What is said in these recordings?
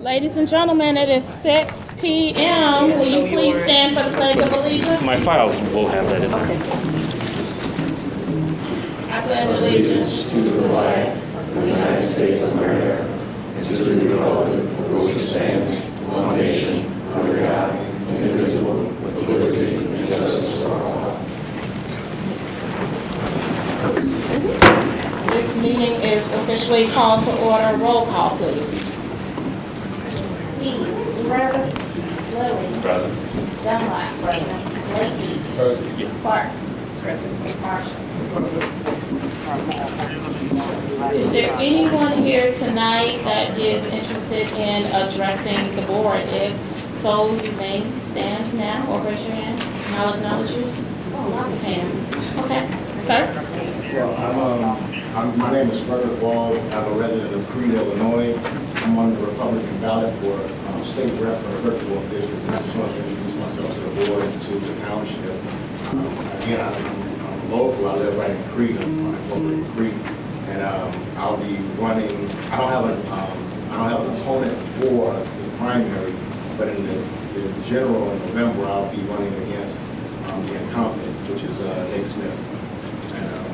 Ladies and gentlemen, it is 6 p.m. Will you please stand for the Pledge of Allegiance? My files will have that in there. I pledge allegiance to the flag of the United States of America and to the republic for which it stands, one nation, under God, indivisible, with liberty and justice for all. This meeting is officially called to order. Roll call, please. Dees. Present. Lilly. Present. Dunlap. Present. Blakey. Present. Clark. Present. Marshall. Is there anyone here tonight that is interested in addressing the board? If so, you may stand now or raise your hand, and I'll acknowledge you. Oh, lots of hands. Okay, sir? Well, my name is Frederick Walls. I'm a resident of Creed, Illinois. I'm on the Republican ballot for state rep for the Kirkwood district. I just want to introduce myself to the board and to the township. Again, I'm local. I live right in Creed. I'm in Creed, and I'll be running. I don't have an opponent for the primary, but in the general in November, I'll be running against the incumbent, which is Nick Smith.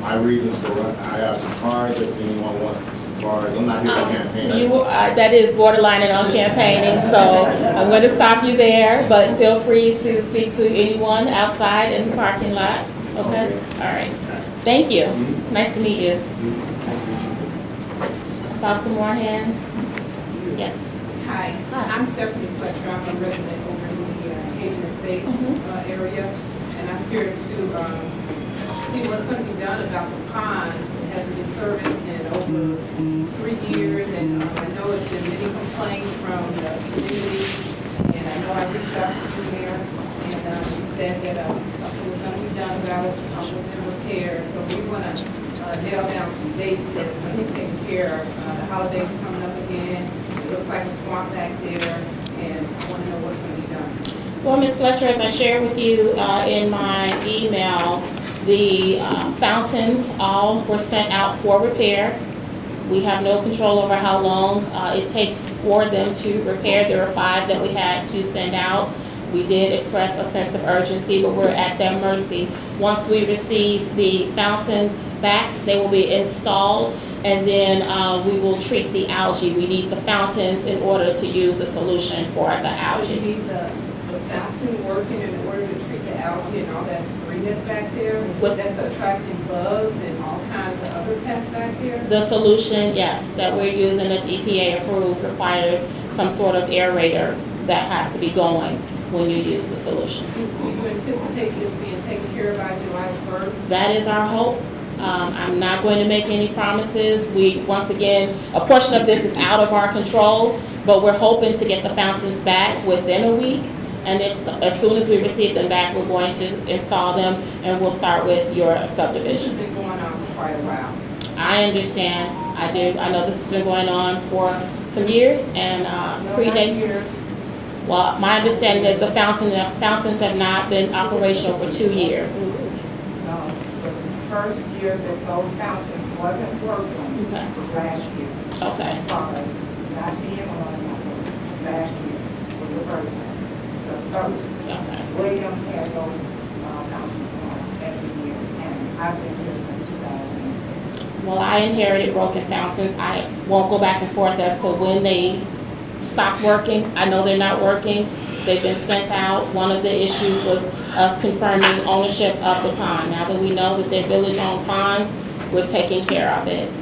My reasons to run, I have some cards if anyone wants to see some cards. I'm not here to campaign. That is borderlining on campaigning, so I'm going to stop you there, but feel free to speak to anyone outside in the parking lot. Okay? All right. Thank you. Nice to meet you. I saw some more hands. Yes. Hi, I'm Stephanie Fletcher. I'm a resident over in the Haven Estates area, and I'm here to see what's going to be done about the pond. It hasn't been serviced in over 3 years, and I know it's been many complaints from the community, and I know I reached out to you there, and you said that something was going to be done about it, the pump was in repair, so we want to nail down some dates that's going to be taken care of. The holidays coming up again, it looks like a swamp back there, and I want to know what's going to be done. Well, Ms. Fletcher, as I shared with you in my email, the fountains all were sent out for repair. We have no control over how long it takes for them to repair. There were 5 that we had to send out. We did express a sense of urgency, but we're at their mercy. Once we receive the fountains back, they will be installed, and then we will treat the algae. We need the fountains in order to use the solution for the algae. So you need the fountain working in order to treat the algae and all that debris that's back there? That's attracting bugs and all kinds of other pests back there? The solution, yes, that we're using that's EPA approved requires some sort of aerator that has to be going when you use the solution. Do you anticipate this being taken care of by July 1st? That is our hope. I'm not going to make any promises. Once again, a portion of this is out of our control, but we're hoping to get the fountains back within a week. And as soon as we receive them back, we're going to install them, and we'll start with your subdivision. This has been going on for quite a while. I understand. I do. I know this has been going on for some years and predates. Years. Well, my understanding is the fountains have not been operational for 2 years. No, the first year that those fountains wasn't working was last year. Okay. As far as not being on last year was the first. Okay. Williams had those fountains on every year, and I've been here since 2006. Well, I inherited broken fountains. I won't go back and forth as to when they stopped working. I know they're not working. They've been sent out. One of the issues was us confirming ownership of the pond. Now that we know that they're village-owned ponds, we're taking care of it.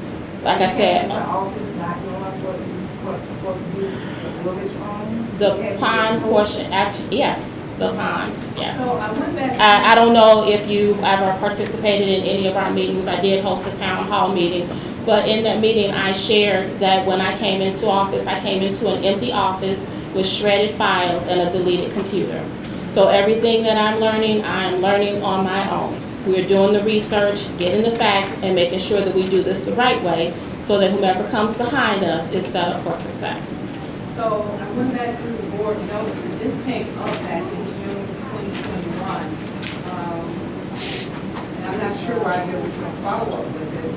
Like I said, The office not doing what the village owned? the pond portion, actually, yes, the ponds, yes. So I went back. I don't know if you ever participated in any of our meetings. I did host a town hall meeting, but in that meeting I shared that when I came into office, I came into an empty office with shredded files and a deleted computer. So everything that I'm learning on my own. We're doing the research, getting the facts, and making sure that we do this the right way so that whomever comes behind us is set up for success. So I went back through the board notes, and this came up back in June 2021. And I'm not sure why there was no follow-up with it,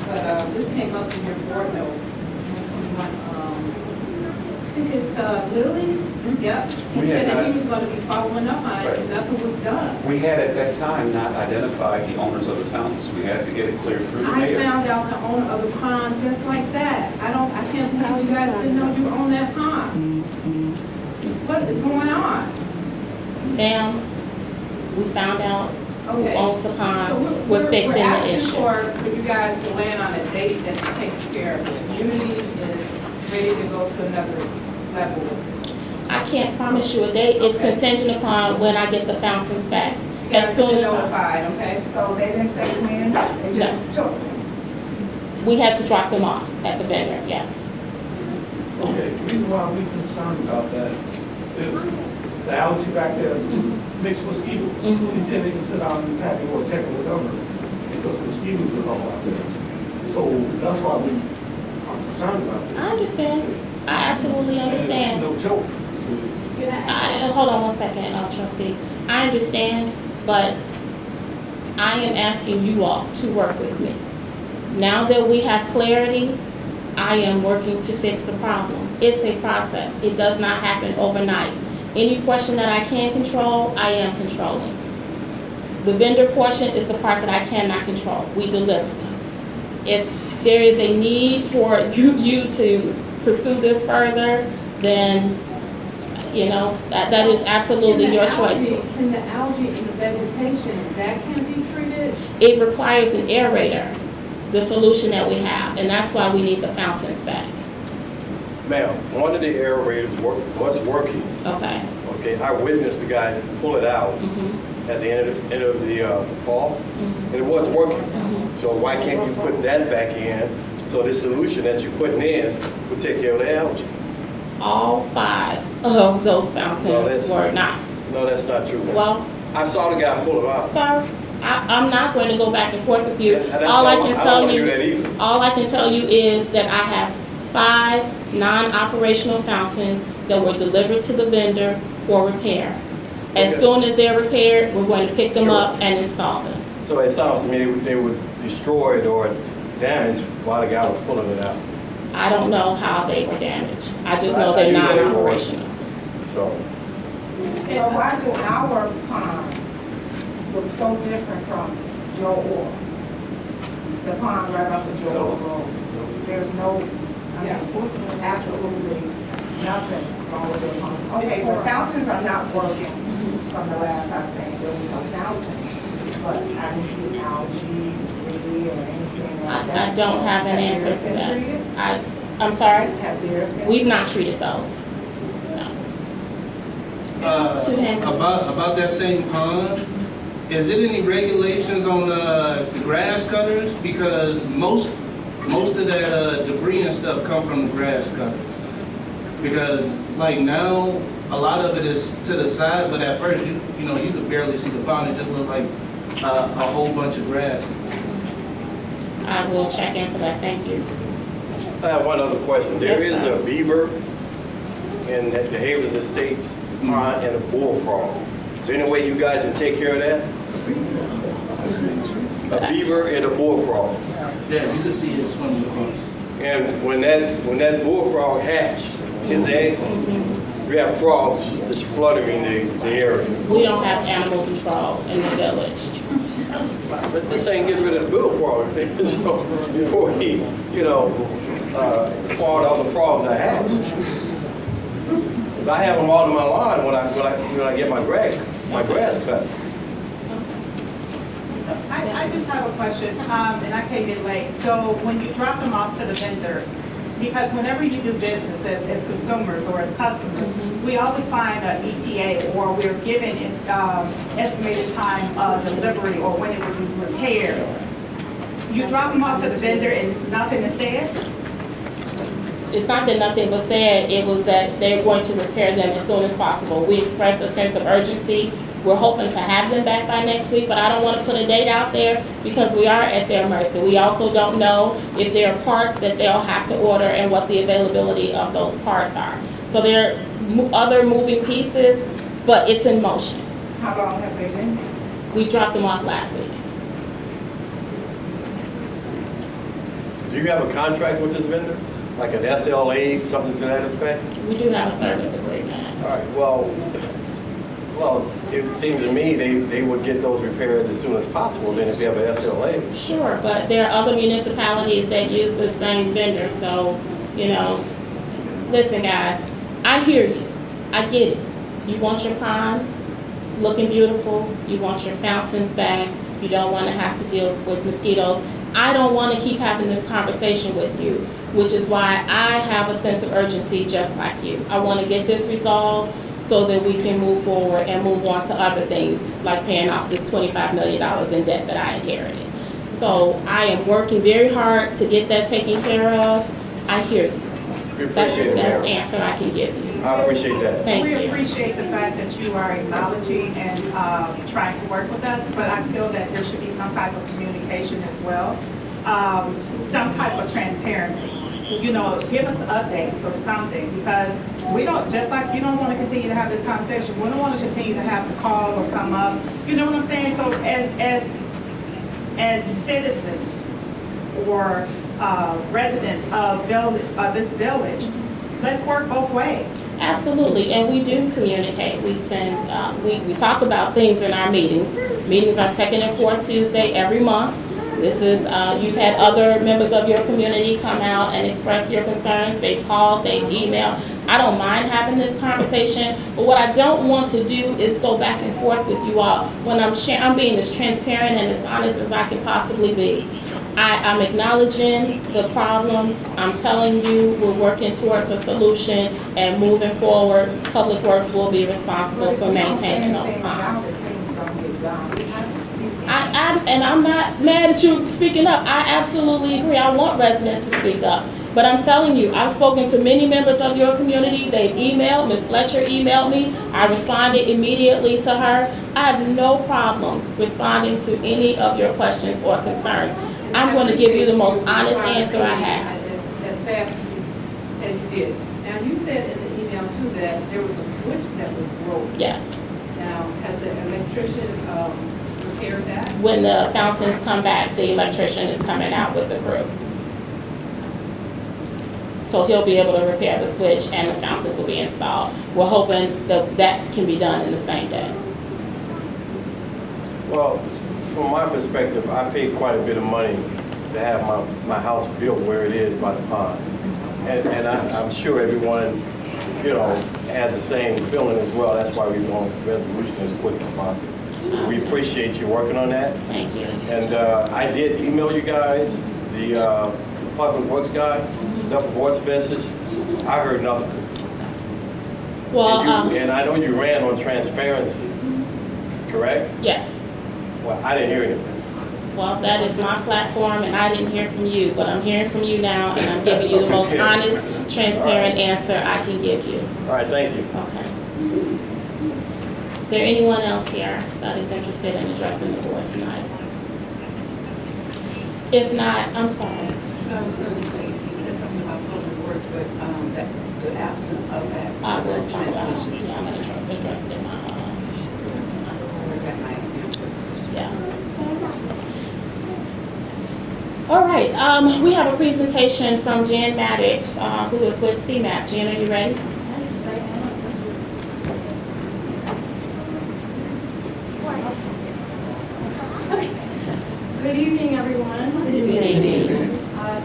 but this came up in your board notes, June 21. think it's Lily, yep. He We said had that he not- was gonna be following up on it, and nothing was done. We had at that time not identified the owners of the fountains. We had to get it cleared through the I mayor. found out the owner of the pond just like that. I can't believe you guys didn't know you own that pond. What is going on? Ma'am, we found out who Okay. owns the ponds. So We're fixing the asking issue. for you guys to land on a date that takes care of the community and is ready to go to another level with it. I can't promise you a date. It's Okay. contingent upon when I get the fountains back. You guys As soon been as I, notified, okay? So they didn't say when, they No. just took them. we had to drop them off at the vendor, yes. So, Okay, the reason why we're concerned about that is the algae back there makes mosquitoes. Mhm. And then they can sit out in the patio or check or whatever, because mosquitoes are all out there. So that's why we are concerned about this. I understand. I absolutely And understand. it's no joke. Hold on one second, trustee. I understand, but I am asking you all to work with me. Now that we have clarity, I am working to fix the problem. It's a process. It does not happen overnight. Any portion that I can control, I am controlling. The vendor portion is the part that I cannot control. We deliver. If there is a need for you to pursue this further, then, you know, that is absolutely your choice. Can the algae in the vegetation, that can be treated? It requires an aerator, the solution that we have, and that's why we need the fountains back. Ma'am, one of the aerators was working, Okay. okay? I witnessed the guy pull it out Mhm. at the end of the fall, Mhm. and it was working. Mhm. So why can't you put that back in, so this solution that you're putting in would take care of the algae? All 5 of those No, fountains that's- were not. No, that's not true, ma'am. Well, I saw the guy pull it out. sir, I'm not going to go back and forth with you. Yeah, that's All I all. can I don't tell wanna do you, that either. all I can tell you is that I have 5 non-operational fountains that were delivered to the vendor for repair. As Okay. soon as they're repaired, we're going to pick them Sure. up and install them. So it sounds to me they were destroyed or damaged while the guy was pulling it out. I don't know how they were damaged. I just I know they're do know they were. non-operational. So, So why do our pond look so different from Joe Orr? The pond right up the Joe Orr Road. There's no, I mean, absolutely nothing wrong with the pond. Okay, the fountains are not working from the last I seen. There was no fountain. But I didn't see algae, really, or anything like that. I don't have an answer for that. I'm sorry? Have theirs been? We've not treated those. No. Two hands up. About that same pond, is it any regulations on the grass cutters? Because most of that debris and stuff come from the grass cutter. Because like now, a lot of it is to the side, but at first you could barely see the pond. It just looked like a whole bunch of grass. I will check into that, thank you. I have one other question. There Yes, is sir. a beaver in the Havens Estates pond and a bullfrog. Is there any way you guys can take care of that? A beaver and a bullfrog. Yeah, you can see it swimming across. And when that bullfrog hatched his egg, we have frogs just fluttering the area. We don't have animal control in the village. But this ain't getting rid of the bullfrog so before he, fought all the frogs I have. 'Cause I have them all in my lawn when I get my grass cut. I just have a question, and I came in late. So when you drop them off to the vendor, because whenever you do business as consumers or as customers, we always find an ETA or we're given estimated time of delivery or when it will be repaired. You drop them off to the vendor and nothing is said? It's not that nothing was said, it was that they're going to repair them as soon as possible. We expressed a sense of urgency. We're hoping to have them back by next week, but I don't want to put a date out there because we are at their mercy. We also don't know if there are parts that they'll have to order and what the availability of those parts are. So there are other moving pieces, but it's in motion. How long have they been? We dropped them off last week. Do you have a contract with this vendor? like an SLA, something to that effect? We do have a service agreement. All right, well, it seems to me they would get those repaired as soon as possible then if you have an SLA. Sure, but there are other municipalities that use the same vendor, so, you know, listen, guys, I hear you. I get it. You want your ponds looking beautiful. You want your fountains back. You don't want to have to deal with mosquitoes. I don't want to keep having this conversation with you, which is why I have a sense of urgency just like you. I want to get this resolved so that we can move forward and move on to other things, like paying off this $25 million in debt that I inherited. So I am working very hard to get that taken care of. I hear you. We That's appreciate the it, best Mayor. answer I can give you. I appreciate that. Thank We you. appreciate the fact that you are acknowledging and trying to work with us, but I feel that there should be some type of communication as well, some type of transparency. You know, give us updates or something, because we don't, just like you don't want to continue to have this conversation, we don't want to continue to have to call or come up. You know what I'm saying? So as citizens or residents of this village, let's work both ways. Absolutely, and we do communicate. We send, we talk about things in our meetings. Meetings are second and fourth Tuesday every month. This is, you've had other members of your community come out and express your concerns. They've called, they've emailed. I don't mind having this conversation, but what I don't want to do is go back and forth with you all. When I'm being as transparent and as honest as I can possibly be. I'm acknowledging the problem. I'm telling you we're working towards a solution, and moving forward, Public Works will be responsible for maintaining those ponds. I'm not mad at you speaking up. I absolutely agree. I want residents to speak up. But I'm telling you, I've spoken to many members of your community. They've emailed. Ms. Fletcher emailed me. I responded immediately to her. I have no problems responding to any of your questions or concerns. I'm going to give you the most honest answer I have. As fast as you did. Now, you said in the email too that there was a switch that was broken. Yes. Now, has the electrician repaired that? When the fountains come back, the electrician is coming out with the crew. So he'll be able to repair the switch and the fountains will be installed. We're hoping that that can be done in the same day. Well, from my perspective, I paid quite a bit of money to have my house built where it is by the pond. And I'm sure everyone, you know, has the same feeling as well. That's why we want resolution as quick as possible. We appreciate you working on that. Thank you. And I did email you guys, the Public Works guy, left a voice message. I heard nothing. Well, and I know you ran on transparency, correct? yes. Well, I didn't hear anything. Well, that is my platform, and I didn't hear from you, but I'm hearing from you now, and I'm giving you the most honest, transparent answer I can give you. All right, thank you. Okay. Is there anyone else here that is interested in addressing the board tonight? If not, I'm sorry. I was going to say, you said something about public works, but that the absence of that. I will talk about it. transition. Yeah, I'm going to address it in my, That might answer this question. yeah. All right, we have a presentation from Jan Maddox, who is with CMAP. Jan, are you ready? Good evening, everyone. Good evening.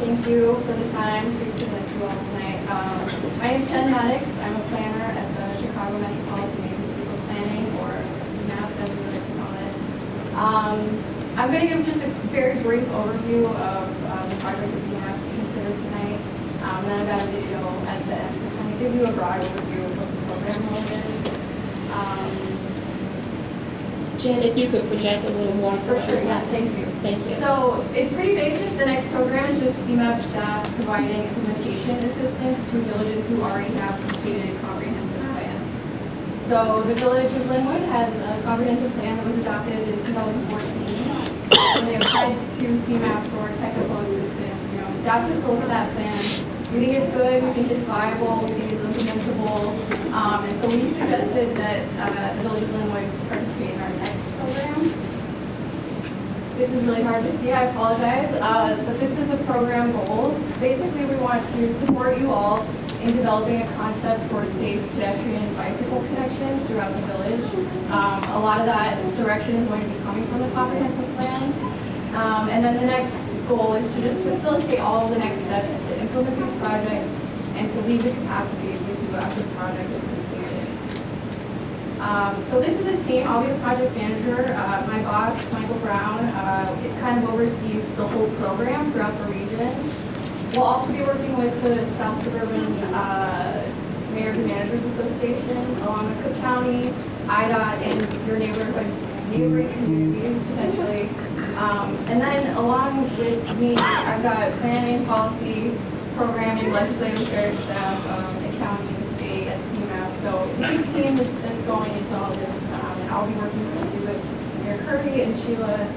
Thank you for the time to present to you all tonight. My name is Jen Maddox. I'm a planner at the Chicago Metropolitan Agency for Planning, or CMAP as we like to call it. I'm going to give just a very brief overview of the project that being asked to consider tonight. And then I've got a video at the end to kind of give you a broad overview of what the program will is. Jen, if you could project a little more. For sure, yeah, thank you. Thank you. So it's pretty basic. The next program is just CMAP staff providing implementation assistance to villages who already have completed comprehensive plans. So the village of Lynwood has a comprehensive plan that was adopted in 2014. And they applied to CMAP for technical assistance. You know, staff took over that plan. We think it's good, we think it's viable, we think it's implementable. And so we suggested that the village of Lynwood participate in our next program. this is really hard to see, I apologize, but this is the program goals. Basically, we want to support you all in developing a concept for safe pedestrian and bicycle connections throughout the village. A lot of that direction is going to be coming from the comprehensive plan. And then the next goal is to just facilitate all of the next steps to implement these projects and to leave the capacities with you after the project is completed. So this is a team. I'll be the project manager. My boss, Michael Brown, it kind of oversees the whole program throughout the region. We'll also be working with the South Suburban Mayors and Managers Association, along with Cook County, IDOT, and your neighboring communities potentially. And then along with me, I've got planning, policy, programming, legislative affairs staff, accounting, state, at CMAP. So it's a big team that's going into all this. And I'll be working closely with Mayor Curry and Sheila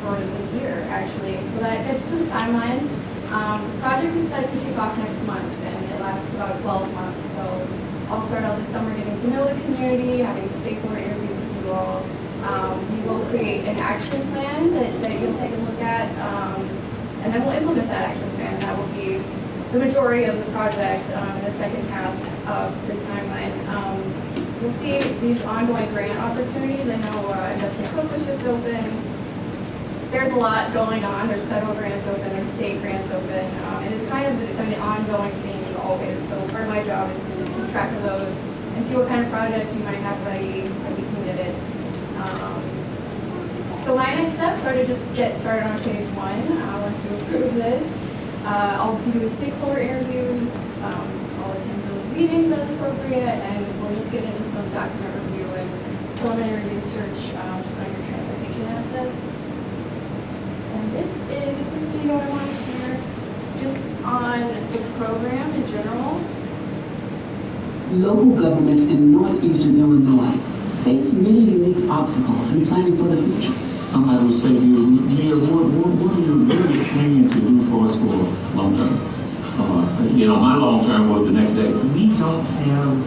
for the year, actually. So that gets to the timeline. The project is set to kick off next month, and it lasts about 12 months. So I'll start out this summer getting to know the community, having stakeholder interviews with you all. We will create an action plan that you'll take a look at, and then we'll implement that action plan. That will be the majority of the project in the second half of the timeline. You'll see these ongoing grant opportunities. I know Justin Cook was just open. There's a lot going on. There's federal grants open, there's state grants open, and it's kind of an ongoing theme always. So part of my job is to just keep track of those and see what kind of projects you might have ready and be committed. So my next steps are to just get started on phase one. Once you approve this, I'll be doing stakeholder interviews, I'll attend those meetings as appropriate, and we'll just get into some document review and preliminary research just on your transportation assets. And this is really what I want to share just on the program in general. Local governments in northeastern Illinois face many unique obstacles in planning for the future. Somebody would say to you, Mayor, what are you really planning to do for us for long term? My long term was the next day. We don't have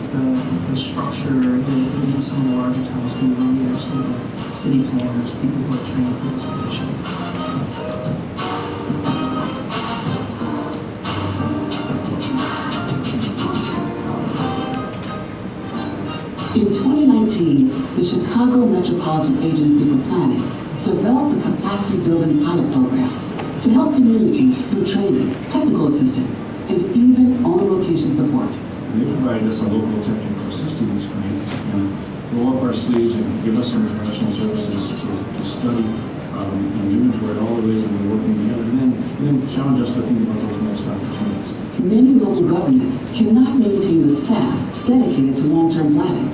the structure in some of the larger towns do. We actually have city planners, people who are trained for those positions. In 2019, the Chicago Metropolitan Agency for Planning developed the Capacity Building Pilot Program to help communities through training, technical assistance, and even on-location support. They provide us a local technical assistance grant and roll up our sleeves and give us some professional services to study and inventory all the ways that we're working together, and then challenge us to think about those next opportunities. Many local governments cannot maintain the staff dedicated to long-term planning.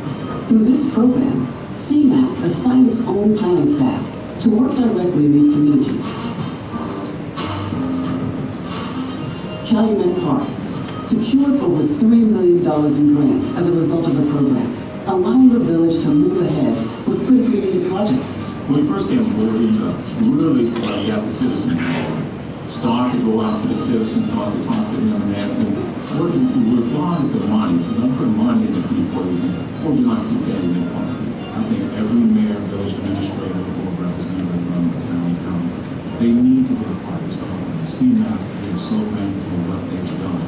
Through this program, CMAP assigns its own planning staff to work directly in these communities. Calumet Park secured over $3 million in grants as a result of the program, allowing the village to move ahead with critically needed projects. When we first came aboard, we really got the citizens start to go out to the citizens, start to talk to them and ask them, regardless of money, don't put money in the equation. What would you like to see Calumet Park? I think every mayor, village administrator, or representative from the town and county, they need to be a part of this program. CMAP, we're so thankful for what they've done.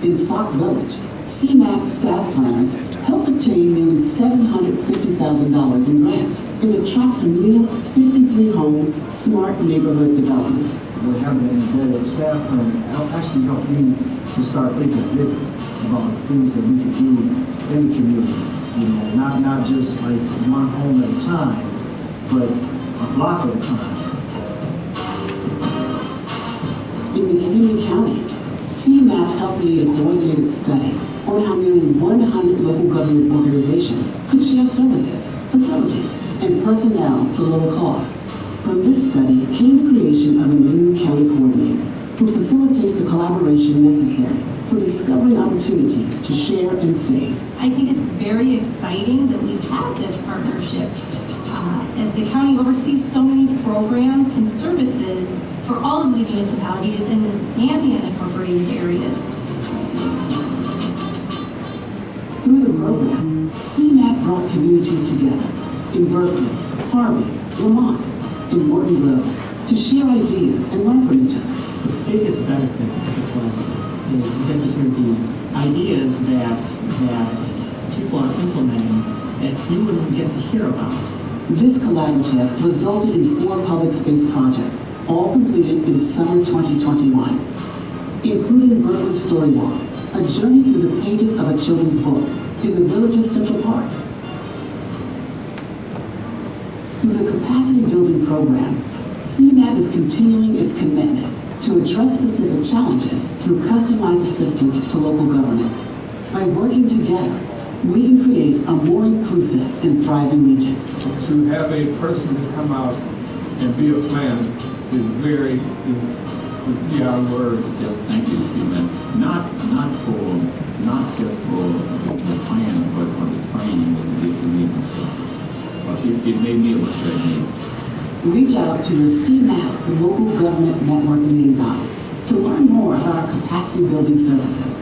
In Sauk Village, CMAP's staff planners helped obtain nearly $750,000 in grants in the Trump new 53-home smart neighborhood development. With having an embedded staff planner actually helped me to start thinking bigger about things that we could do in the community. Not just like one home at a time, but a block at a time. In McHenry County, CMAP helped lead a coordinated study on how nearly 100 local government organizations could share services, facilities, and personnel to lower costs. From this study came the creation of a new county coordinator who facilitates the collaboration necessary for discovering opportunities to share and save. I think it's very exciting that we have this partnership as the county oversees so many programs and services for all of the municipalities and the unincorporated areas. Through the program, CMAP brought communities together, in Berkeley, Harvey, Vermont, and Morton Grove to share ideas and learn from each other. The biggest benefit of the collaborative is you get to hear the ideas that people are implementing that you wouldn't get to hear about. This collaborative resulted in 4 public space projects, all completed in summer 2021, including Berkeley Story Walk, a journey through the pages of a children's book in the village's Central Park. Through the capacity building program, CMAP is continuing its commitment to address specific challenges through customized assistance to local governments. By working together, we can create a more inclusive and thriving region. To have a person to come out and be a planner is beyond words. Just thank you, CMAP. Not just for the plan, but for the training and the community stuff. It made me a mistake. Reach out to your CMAP Local Government Network Liaison to learn more about our capacity building services.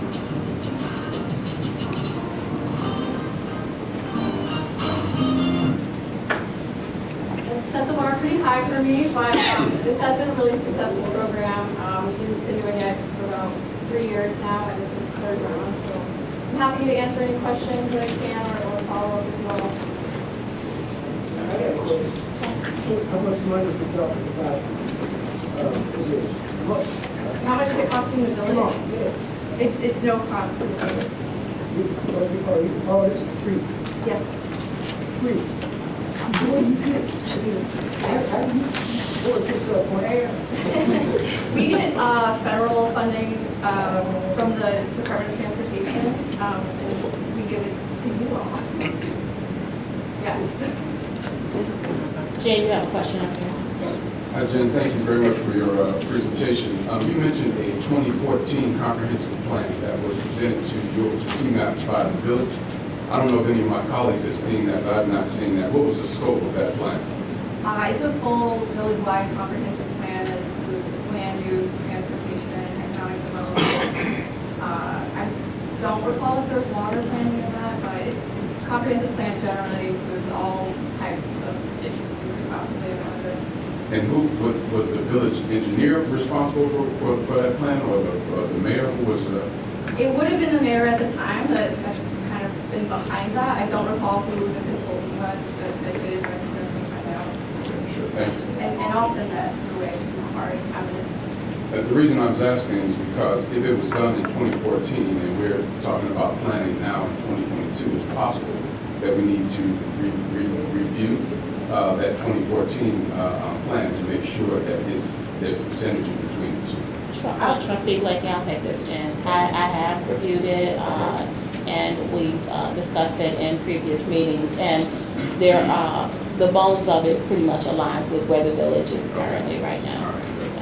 It's set the bar pretty high for me, but this has been a really successful program. We've been doing it for about 3 years now, and this is the 3rd round, so I'm happy to answer any questions that I can or follow up as well. How much money are we talking about for this? How much is it costing the village? It's no cost to the village. Oh, this is free. Yes. Free. Where do you get? How do you work this up on air? We get federal funding from the Department of Transportation, and we give it to you all. Yeah. Jay, you have a question after that? Hi, Jen. Thank you very much for your presentation. You mentioned a 2014 comprehensive plan that was presented to your CMAP by the village. I don't know if any of my colleagues have seen that, but I've not seen that. What was the scope of that plan? It's a full village-wide comprehensive plan that includes land use, transportation, economic development. I don't recall if there's water planning in that, but comprehensive plan generally includes all types of issues you could possibly imagine. And who was the village engineer responsible for that plan, or the mayor? Who was It would have been the mayor at the time that had kind of been behind that. I don't recall who the consultant was that did it, but I can definitely find out. Sure, thank you. And I'll send that away. You already have it. The reason I was asking is because if it was done in 2014 and we're talking about planning now in 2022, it's possible that we need to review that 2014 plan to make sure that there's some synergy between the two. Trustee Blakey, I'll take this, Jen. I have reviewed it, and we've discussed it in previous meetings, and there the bones of it pretty much aligns with where the village is currently right now. All right, good.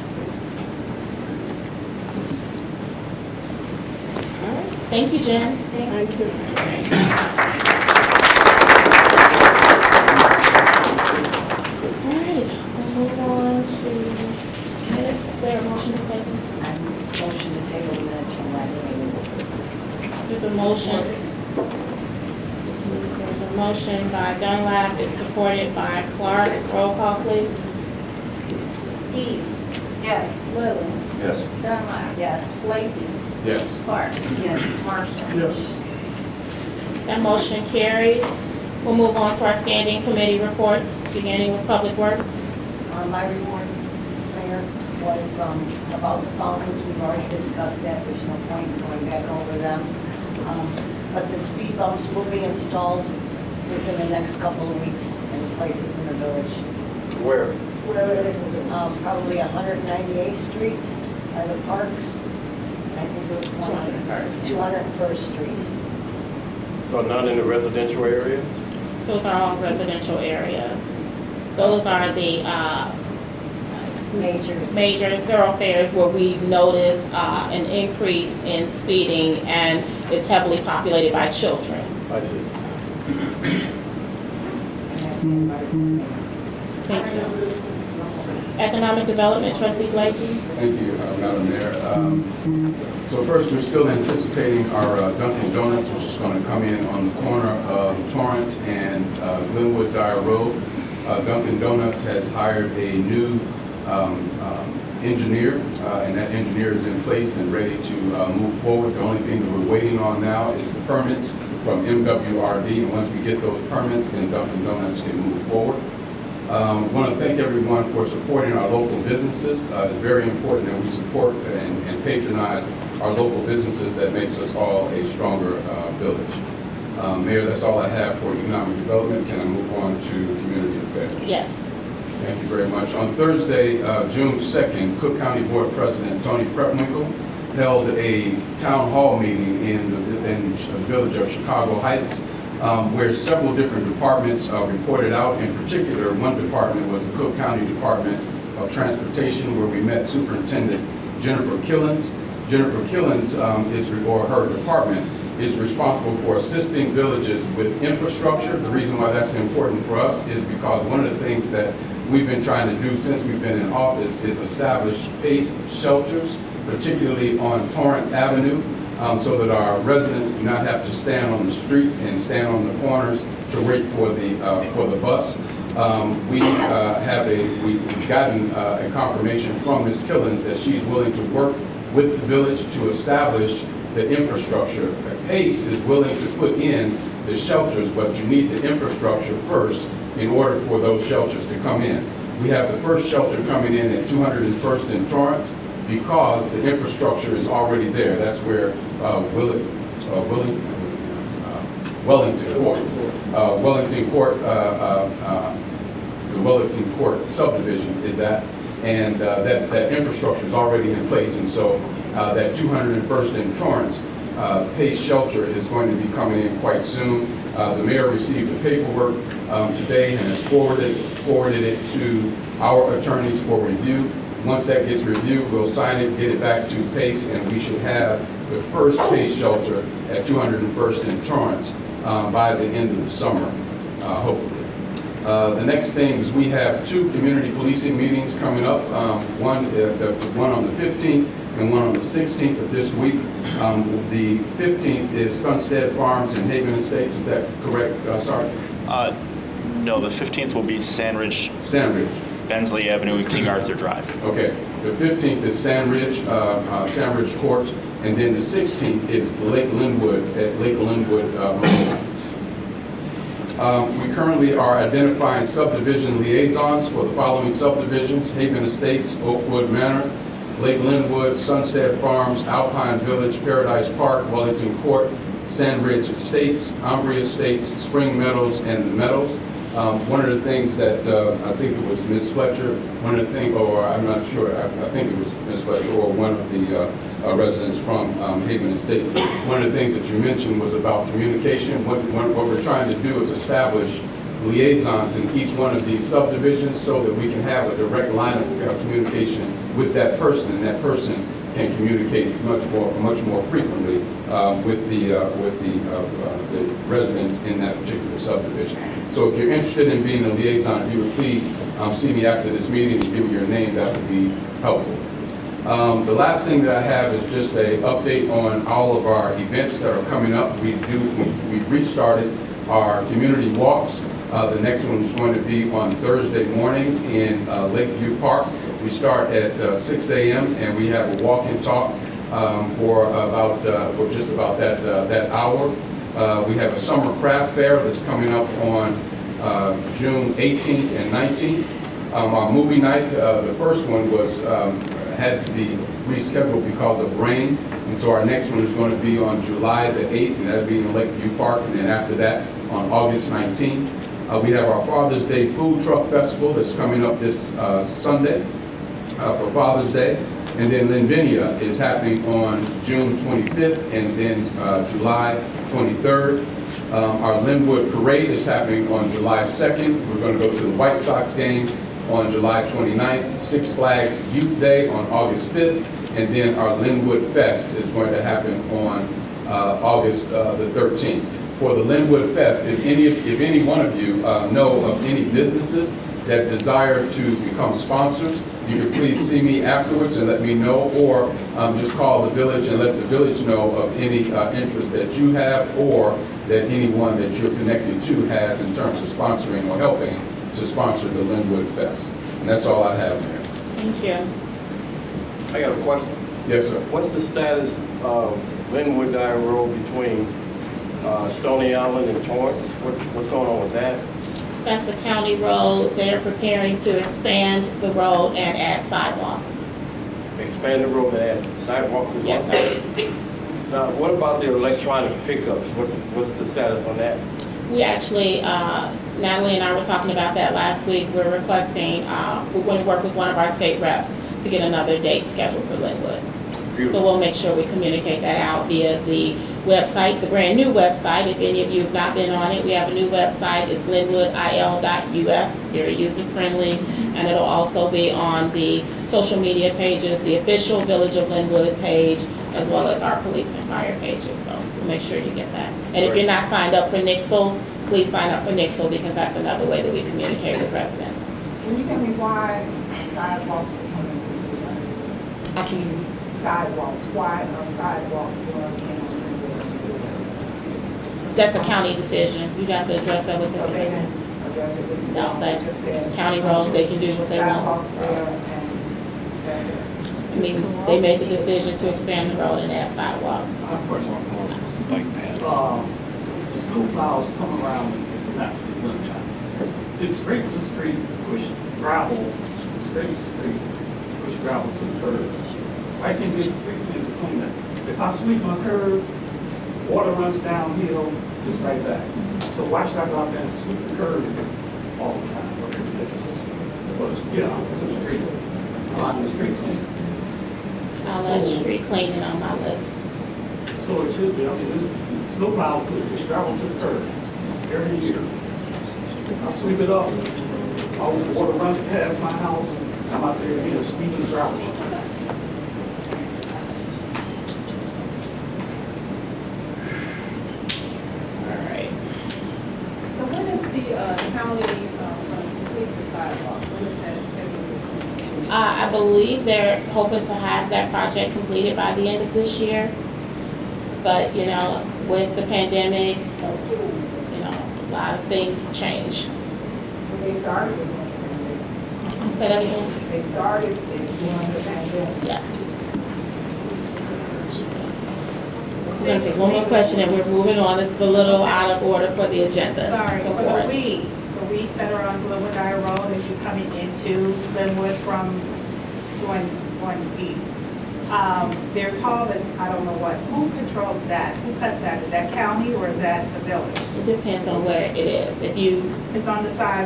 All right. Thank you, Jen. Thank you. All right, we'll move on to minutes. Is there a motion to table? Motion to table the minutes from last meeting. There's a motion. There's a motion by Dunlap. It's supported by Clark. Roll call, please. Dees. Yes. Lily. Yes. Dunlap. Yes. Blakey. Yes. Clark. Yes. Marshall. Yes. That motion carries. We'll move on to our standing committee reports, beginning with Public Works. My report, Mayor, was about the fountains. We've already discussed that. There's no point in going back over them. But the speed bumps will be installed within the next couple of weeks in places in the village. Where? Probably 198th Street by the parks. I think it was 201st Street. So none in the residential areas? Those are all residential areas. Those are the major thoroughfares where we've noticed an increase in speeding, and it's heavily populated by children. I see. Thank you. Economic Development, Trustee Blakey. Thank you, Madam Mayor. So first, we're still anticipating our Dunkin' Donuts, which is going to come in on the corner of Torrance and Lynwood Dyer Road. Dunkin' Donuts has hired a new engineer, and that engineer is in place and ready to move forward. The only thing that we're waiting on now is the permits from MWRD, and once we get those permits, then Dunkin' Donuts can move forward. I want to thank everyone for supporting our local businesses. It's very important that we support and patronize our local businesses. That makes us all a stronger village. Mayor, that's all I have for economic development. Can I move on to community affairs? Yes. Thank you very much. On Thursday, June 2nd, Cook County Board President Tony Prepwinkle held a town hall meeting in the village of Chicago Heights, where several different departments reported out. In particular, one department was the Cook County Department of Transportation, where we met Superintendent Jennifer Killens. Jennifer Killens or her department is responsible for assisting villages with infrastructure. The reason why that's important for us is because one of the things that we've been trying to do since we've been in office is establish PACE shelters, particularly on Torrance Avenue, so that our residents do not have to stand on the street and stand on the corners to wait for the bus. We've gotten a confirmation from Ms. Killens that she's willing to work with the village to establish the infrastructure. PACE is willing to put in the shelters, but you need the infrastructure first in order for those shelters to come in. We have the first shelter coming in at 201st and Torrance because the infrastructure is already there. That's where the Wellington Court subdivision is at, and that infrastructure is already in place. And so that 201st and Torrance PACE shelter is going to be coming in quite soon. The mayor received the paperwork today and has forwarded it to our attorneys for review. Once that gets reviewed, we'll sign it, get it back to PACE, and we should have the first PACE shelter at 201st and Torrance by the end of the summer, hopefully. The next thing is we have two community policing meetings coming up, one on the 15th and one on the 16th of this week. The 15th is Sunstead Farms and Haven Estates. Is that correct, Sergeant? No, the 15th will be Sandridge, Bensley Avenue, and King Arthur Drive. Okay. The 15th is Sandridge Court, and then the 16th is Lake Lynwood at Lake Lynwood Marina. We currently are identifying subdivision liaisons for the following subdivisions: Haven Estates, Oakwood Manor, Lake Lynwood, Sunstead Farms, Alpine Village, Paradise Park, Wellington Court, Sandridge Estates, Ombry Estates, Spring Meadows, and the Meadows. One of the things that I think it was Ms. Fletcher, or I'm not sure, I think it was Ms. Fletcher or one of the residents from Haven Estates. One of the things that you mentioned was about communication. What we're trying to do is establish liaisons in each one of these subdivisions so that we can have a direct line of communication with that person, and that person can communicate much more frequently with the residents in that particular subdivision. So if you're interested in being a liaison, if you would please see me after this meeting and give me your name, that would be helpful. The last thing that I have is just an update on all of our events that are coming up. We've restarted our community walks. The next one is going to be on Thursday morning in Lakeview Park. We start at 6 a.m. and we have a walk and talk for just about that hour. We have a summer craft fair that's coming up on June 18th and 19th. Our movie night, the first one had to be rescheduled because of rain, and so our next one is going to be on July the 8th, and that'll be in Lakeview Park, and then after that on August 19th. We have our Father's Day Food Truck Festival that's coming up this Sunday for Father's Day. And then Linvinia is happening on June 25th and then July 23rd. Our Lynwood Parade is happening on July 2nd. We're going to go to the White Sox game on July 29th. Six Flags Youth Day on August 5th. And then our Lynwood Fest is going to happen on August the 13th. For the Lynwood Fest, if any one of you know of any businesses that desire to become sponsors, you can please see me afterwards and let me know, or just call the village and let the village know of any interest that you have or that anyone that you're connected to has in terms of sponsoring or helping to sponsor the Lynwood Fest. And that's all I have, Mayor. Thank you. I got a question. Yes, sir. What's the status of Lynwood Dyer Road between Stony Island and Torrance? What's going on with that? That's a county road. They're preparing to expand the road and add sidewalks. Expand the road and add sidewalks as well? Yes, sir. Now, what about the electronic pickups? What's the status on that? We actually, Natalie and I were talking about that last week. We're requesting, we're going to work with one of our state reps to get another date scheduled for Lynwood. So we'll make sure we communicate that out via the website, the brand new website. If any of you have not been on it, we have a new website. It's lynwoodil.us. Very user friendly, and it'll also be on the social media pages, the official Village of Lynwood page, as well as our police and fire pages. So we'll make sure you get that. And if you're not signed up for Nixle, please sign up for Nixle, because that's another way that we communicate with residents. Can you tell me why sidewalks are coming? I can hear you. Sidewalks, why are sidewalks going in? That's a county decision. You'd have to address that with the. So they didn't address it with the. No, that's county road. They can do what they want. Sidewalks there and that's it. I mean, they made the decision to expand the road and add sidewalks. Bike paths. Snow plows come around in the wintertime. They scrape the street, push gravel, scrape the street, push gravel to the curb. Why can't they street clean to clean that? If I sweep my curb, water runs downhill, it's right back. So why should I go out there and sweep the curb all the time? Well, yeah, to the street. On the street clean. I'll add street cleaning on my list. So it should be, I mean, this snow plows push gravel to the curb every year. I sweep it up, all the water runs past my house, come out there and get a speeding gravel. So when is the county going to complete the sidewalk? When is that scheduled? I believe they're hoping to have that project completed by the end of this year. But, you know, with the pandemic, you know, a lot of things change. They started it. Say that again? They started it during the pandemic. Yes. We're going to take one more question and we're moving on. This is a little out of order for the agenda. Sorry, Go for for the it. weeds that are on Lynwood Dyer Road as you're coming into Lynwood from going east. They're tall as, I don't know what, who controls that? Who cuts that? Is that county or is that the village? It depends on where it is. If you, It's on the side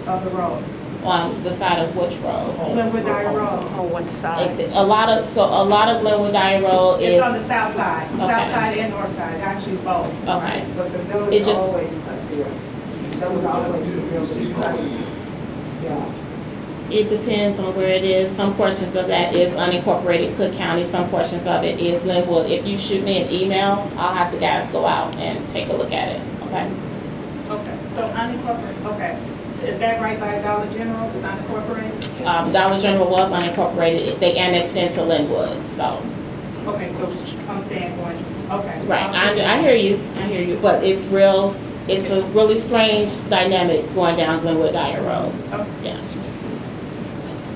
of the road. on the side of which road? Lynwood Dyer Road. On what side? A lot of Glenwood Dyer Road is. It's on the south side, Okay. south side and north side, actually both. Okay. But the It village just- always cut there. That was always the village cut. Yeah. It depends on where it is. Some portions of that is unincorporated Cook County. Some portions of it is Lynwood. If you shoot me an email, I'll have the guys go out and take a look at it, okay? Okay, so unincorporated, okay. Is that right by Dollar General, is unincorporated? Dollar General was unincorporated. They annexed into Lynwood, so. Okay, so I'm saying going, okay. Right, I hear you, but it's a really strange dynamic going down Glenwood Dyer Road. Okay. Yes.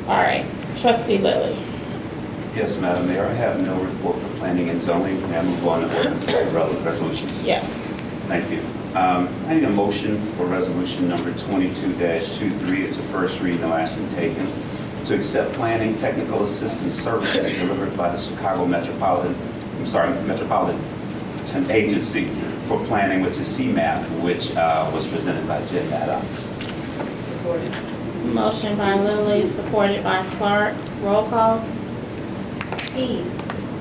All right, Trustee Lilly. Yes, Madam Mayor, I have no report for planning and zoning. May I move on to ordinance and relevant resolutions? Yes. Thank you. I need a motion for resolution number 22-23. It's a first read, no action taken, to accept planning technical assistance services delivered by the Chicago Metropolitan Agency for Planning, which is CMAP, which was presented by Jim Maddox. Supported. Motion by Lilly, supported by Clark. Roll call. Dees.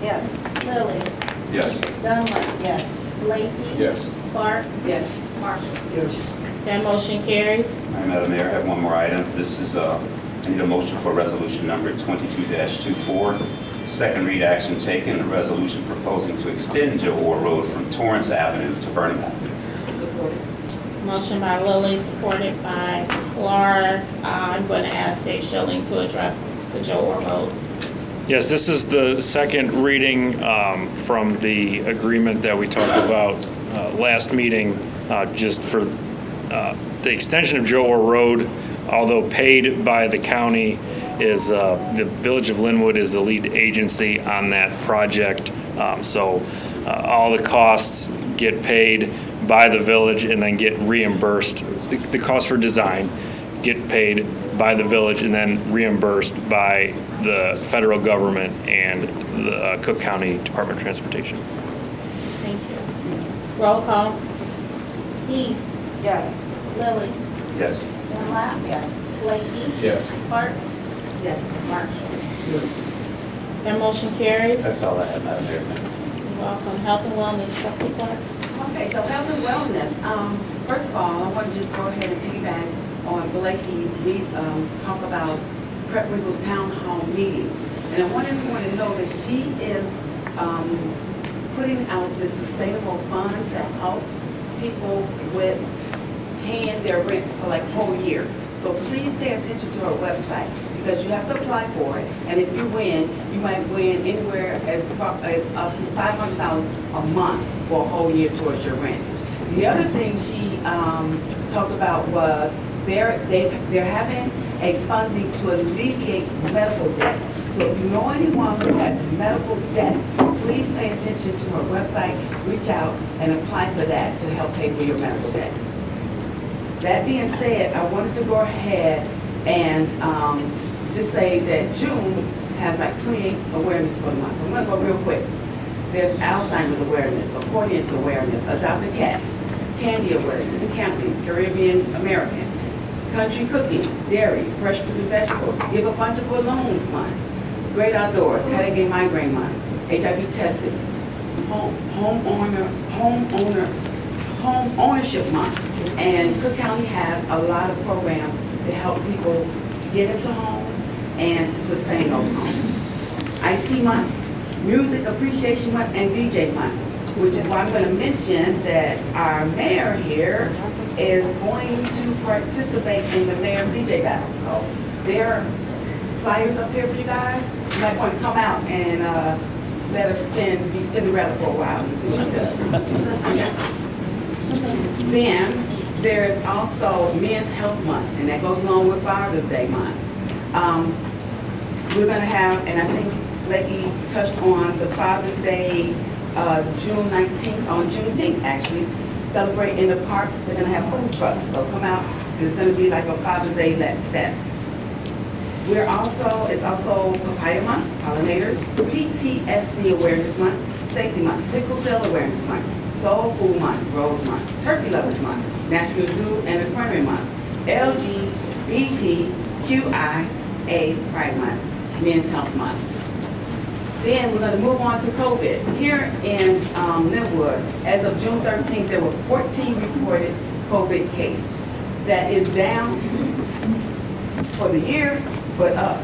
Yes. Lilly. Yes. Dunlap. Yes. Blakey. Yes. Clark. Yes. Marshall. Yes. That motion carries. All right, Madam Mayor, I have one more item. This is, I need a motion for resolution number 22-24. Second read action taken, a resolution proposing to extend Joe Orr Road from Torrance Avenue to Burnham Avenue. Supported. Motion by Lilly, supported by Clark. I'm going to ask Dave Schilling to address the Joe Orr Road. Yes, this is the second reading from the agreement that we talked about last meeting, just for the extension of Joe Orr Road, although paid by the county, is the Village of Lynwood is the lead agency on that project. So all the costs get paid by the village and then get reimbursed. The cost for design get paid by the village and then reimbursed by the federal government and the Cook County Department of Transportation. Thank you. Roll call. Dees. Yes. Lily. Yes. Dunlap. Yes. Blakey. Yes. Clark. Yes. Marshall. Yes. That motion carries. That's all I have, Madam Mayor. You're welcome. Health and Wellness, Trustee Clark. Okay, so health and wellness. First of all, I want to just go ahead and piggyback on Blakey's talk about Prep Wiggles Town Hall meeting. And I want everyone to know that she is putting out this sustainable fund to help people with paying their rents for like a whole year. So please pay attention to her website because you have to apply for it. And if you win, you might win anywhere as up to $500 a month for a whole year towards your rent. The other thing she talked about was they're having a funding to alleviate medical debt. So if you know anyone who has medical debt, please pay attention to her website, reach out and apply for that to help pay for your medical debt. That being said, I wanted to go ahead and just say that June has like 28 awareness for the month. So I'm gonna go real quick. There's Alzheimer's awareness, accordions awareness, adopt a cat, candy awareness, camping, Caribbean American, country cooking, dairy, fresh fruit and vegetables, give a bunch of balloons month, great outdoors, headache and migraine month, HIV testing, home ownership month. And Cook County has a lot of programs to help people get into homes and to sustain those homes. Iced Tea Month, Music Appreciation Month, and DJ Month, which is why I'm going to mention that our mayor here is going to participate in the mayor DJ battle. So there are flyers up here for you guys. You might want to come out and let her be spin the rattle for a while and see what she does. Then there's also Men's Health Month, and that goes along with Father's Day Month. We're going to have, and I think Blakey touched on the Father's Day, June 19th, on Juneteenth actually, celebrate in the park. They're going to have food trucks, so come out. It's going to be like a Father's Day fest. It's also Papaya Month, pollinators, PTSD Awareness Month, Safety Month, Sickle Cell Awareness Month, Soul Food Month, Rose Month, Turkey Lovers Month, Natural Zoo and Aquarium Month, LGBTQIA Pride Month, Men's Health Month. Then we're going to move on to COVID. Here in Lynwood, as of June 13th, there were 14 reported COVID cases. That is down for the year, but up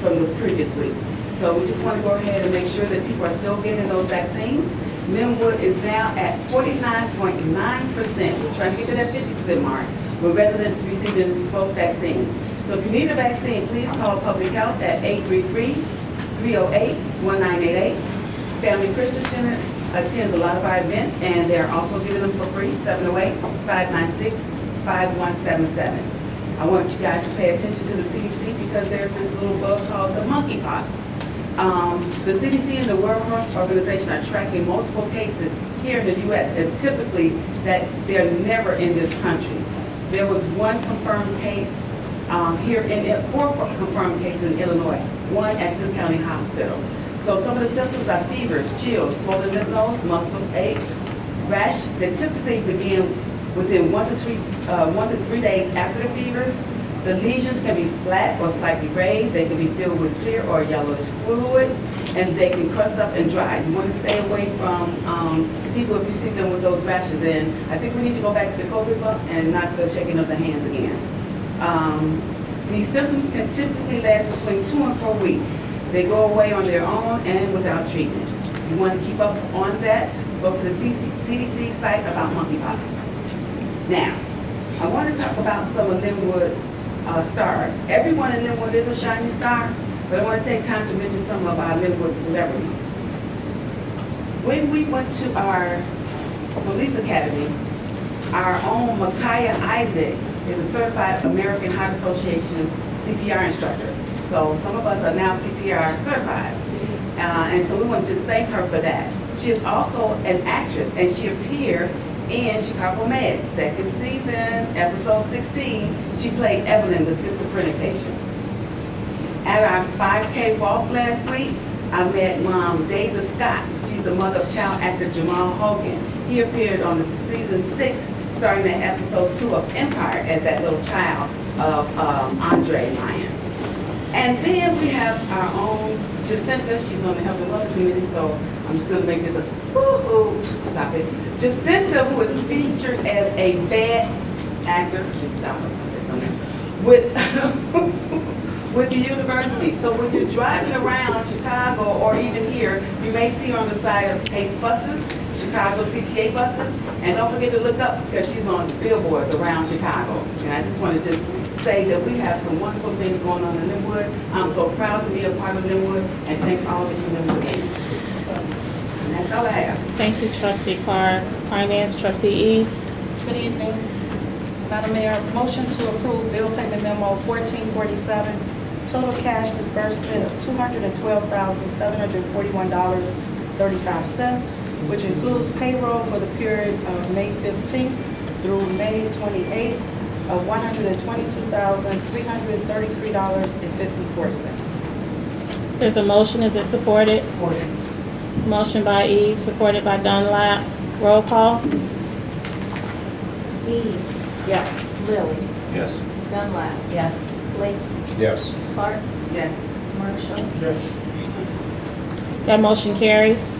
from the previous weeks. So we just want to go ahead and make sure that people are still getting those vaccines. Lynwood is now at 49.9%. We're trying to get to that 50% mark with residents receiving both vaccines. So if you need a vaccine, please call Public Health at 833-308-1988. Family Christian Center attends a lot of our events, and they're also giving them for free, 708-596-5177. I want you guys to pay attention to the CDC because there's this little bug called the monkeypox. The CDC and the World Health Organization are tracking multiple cases here in the U.S. and typically that they're never in this country. There was one confirmed case four confirmed cases in Illinois, one at Cook County Hospital. So some of the symptoms are fevers, chills, swollen lymph nodes, muscle aches, rash that typically begin within 1 to 3 days after the fevers. The lesions can be flat or slightly raised. They can be filled with clear or yellowish fluid, and they can crust up and dry. You want to stay away from people if you see them with those rashes. And I think we need to go back to the COVID book and not the shaking of the hands again. These symptoms can typically last between 2 and 4 weeks. They go away on their own and without treatment. You want to keep up on that. Go to the CDC site about monkeypox. Now, I want to talk about some of Lynwood's stars. Everyone in Lynwood is a shining star, but I want to take time to mention some of our Lynwood celebrities. When we went to our police academy, our own Micaiah Isaac is a certified American Heart Association CPR instructor. So some of us are now CPR certified. And so we want to just thank her for that. She is also an actress, and she appeared in Chicago Med, second season, episode 16. She played Evelyn, the schizophrenic patient. At our 5K walk last week, I met Mom Daisy Scott. She's the mother of child actor Jamal Hogan. He appeared on the season 6, starting at episode 2 of Empire as that little child of Andre Lyon. And then we have our own Jacinta. She's on the Health and Wealth Committee, so I'm just gonna make this a woo-hoo. Stop it. Jacinta, who is featured as a bad actor, I was gonna say something, with the university. So when you're driving around Chicago or even here, you may see her on the side of Pace buses, Chicago CTA buses, and don't forget to look up because she's on billboards around Chicago. And I just want to just say that we have some wonderful things going on in Lynwood. I'm so proud to be a part of Lynwood, and thank all of you Lynwood ladies. And that's all I have. Thank you, Trustee Clark. Finance, Trustee Eves. Good evening. Madam Mayor, motion to approve bill payment memo 1447, total cash disbursement of $212,741.35, which includes payroll for the period of May 15th through May 28th of $122,333.54. There's a motion. Is it supported? Supported. Motion by Eves, supported by Dunlap. Roll call. Eves. Yes. Lily. Yes. Dunlap. Yes. Blake. Yes. Clark. Yes. Marshall. Yes. That motion carries.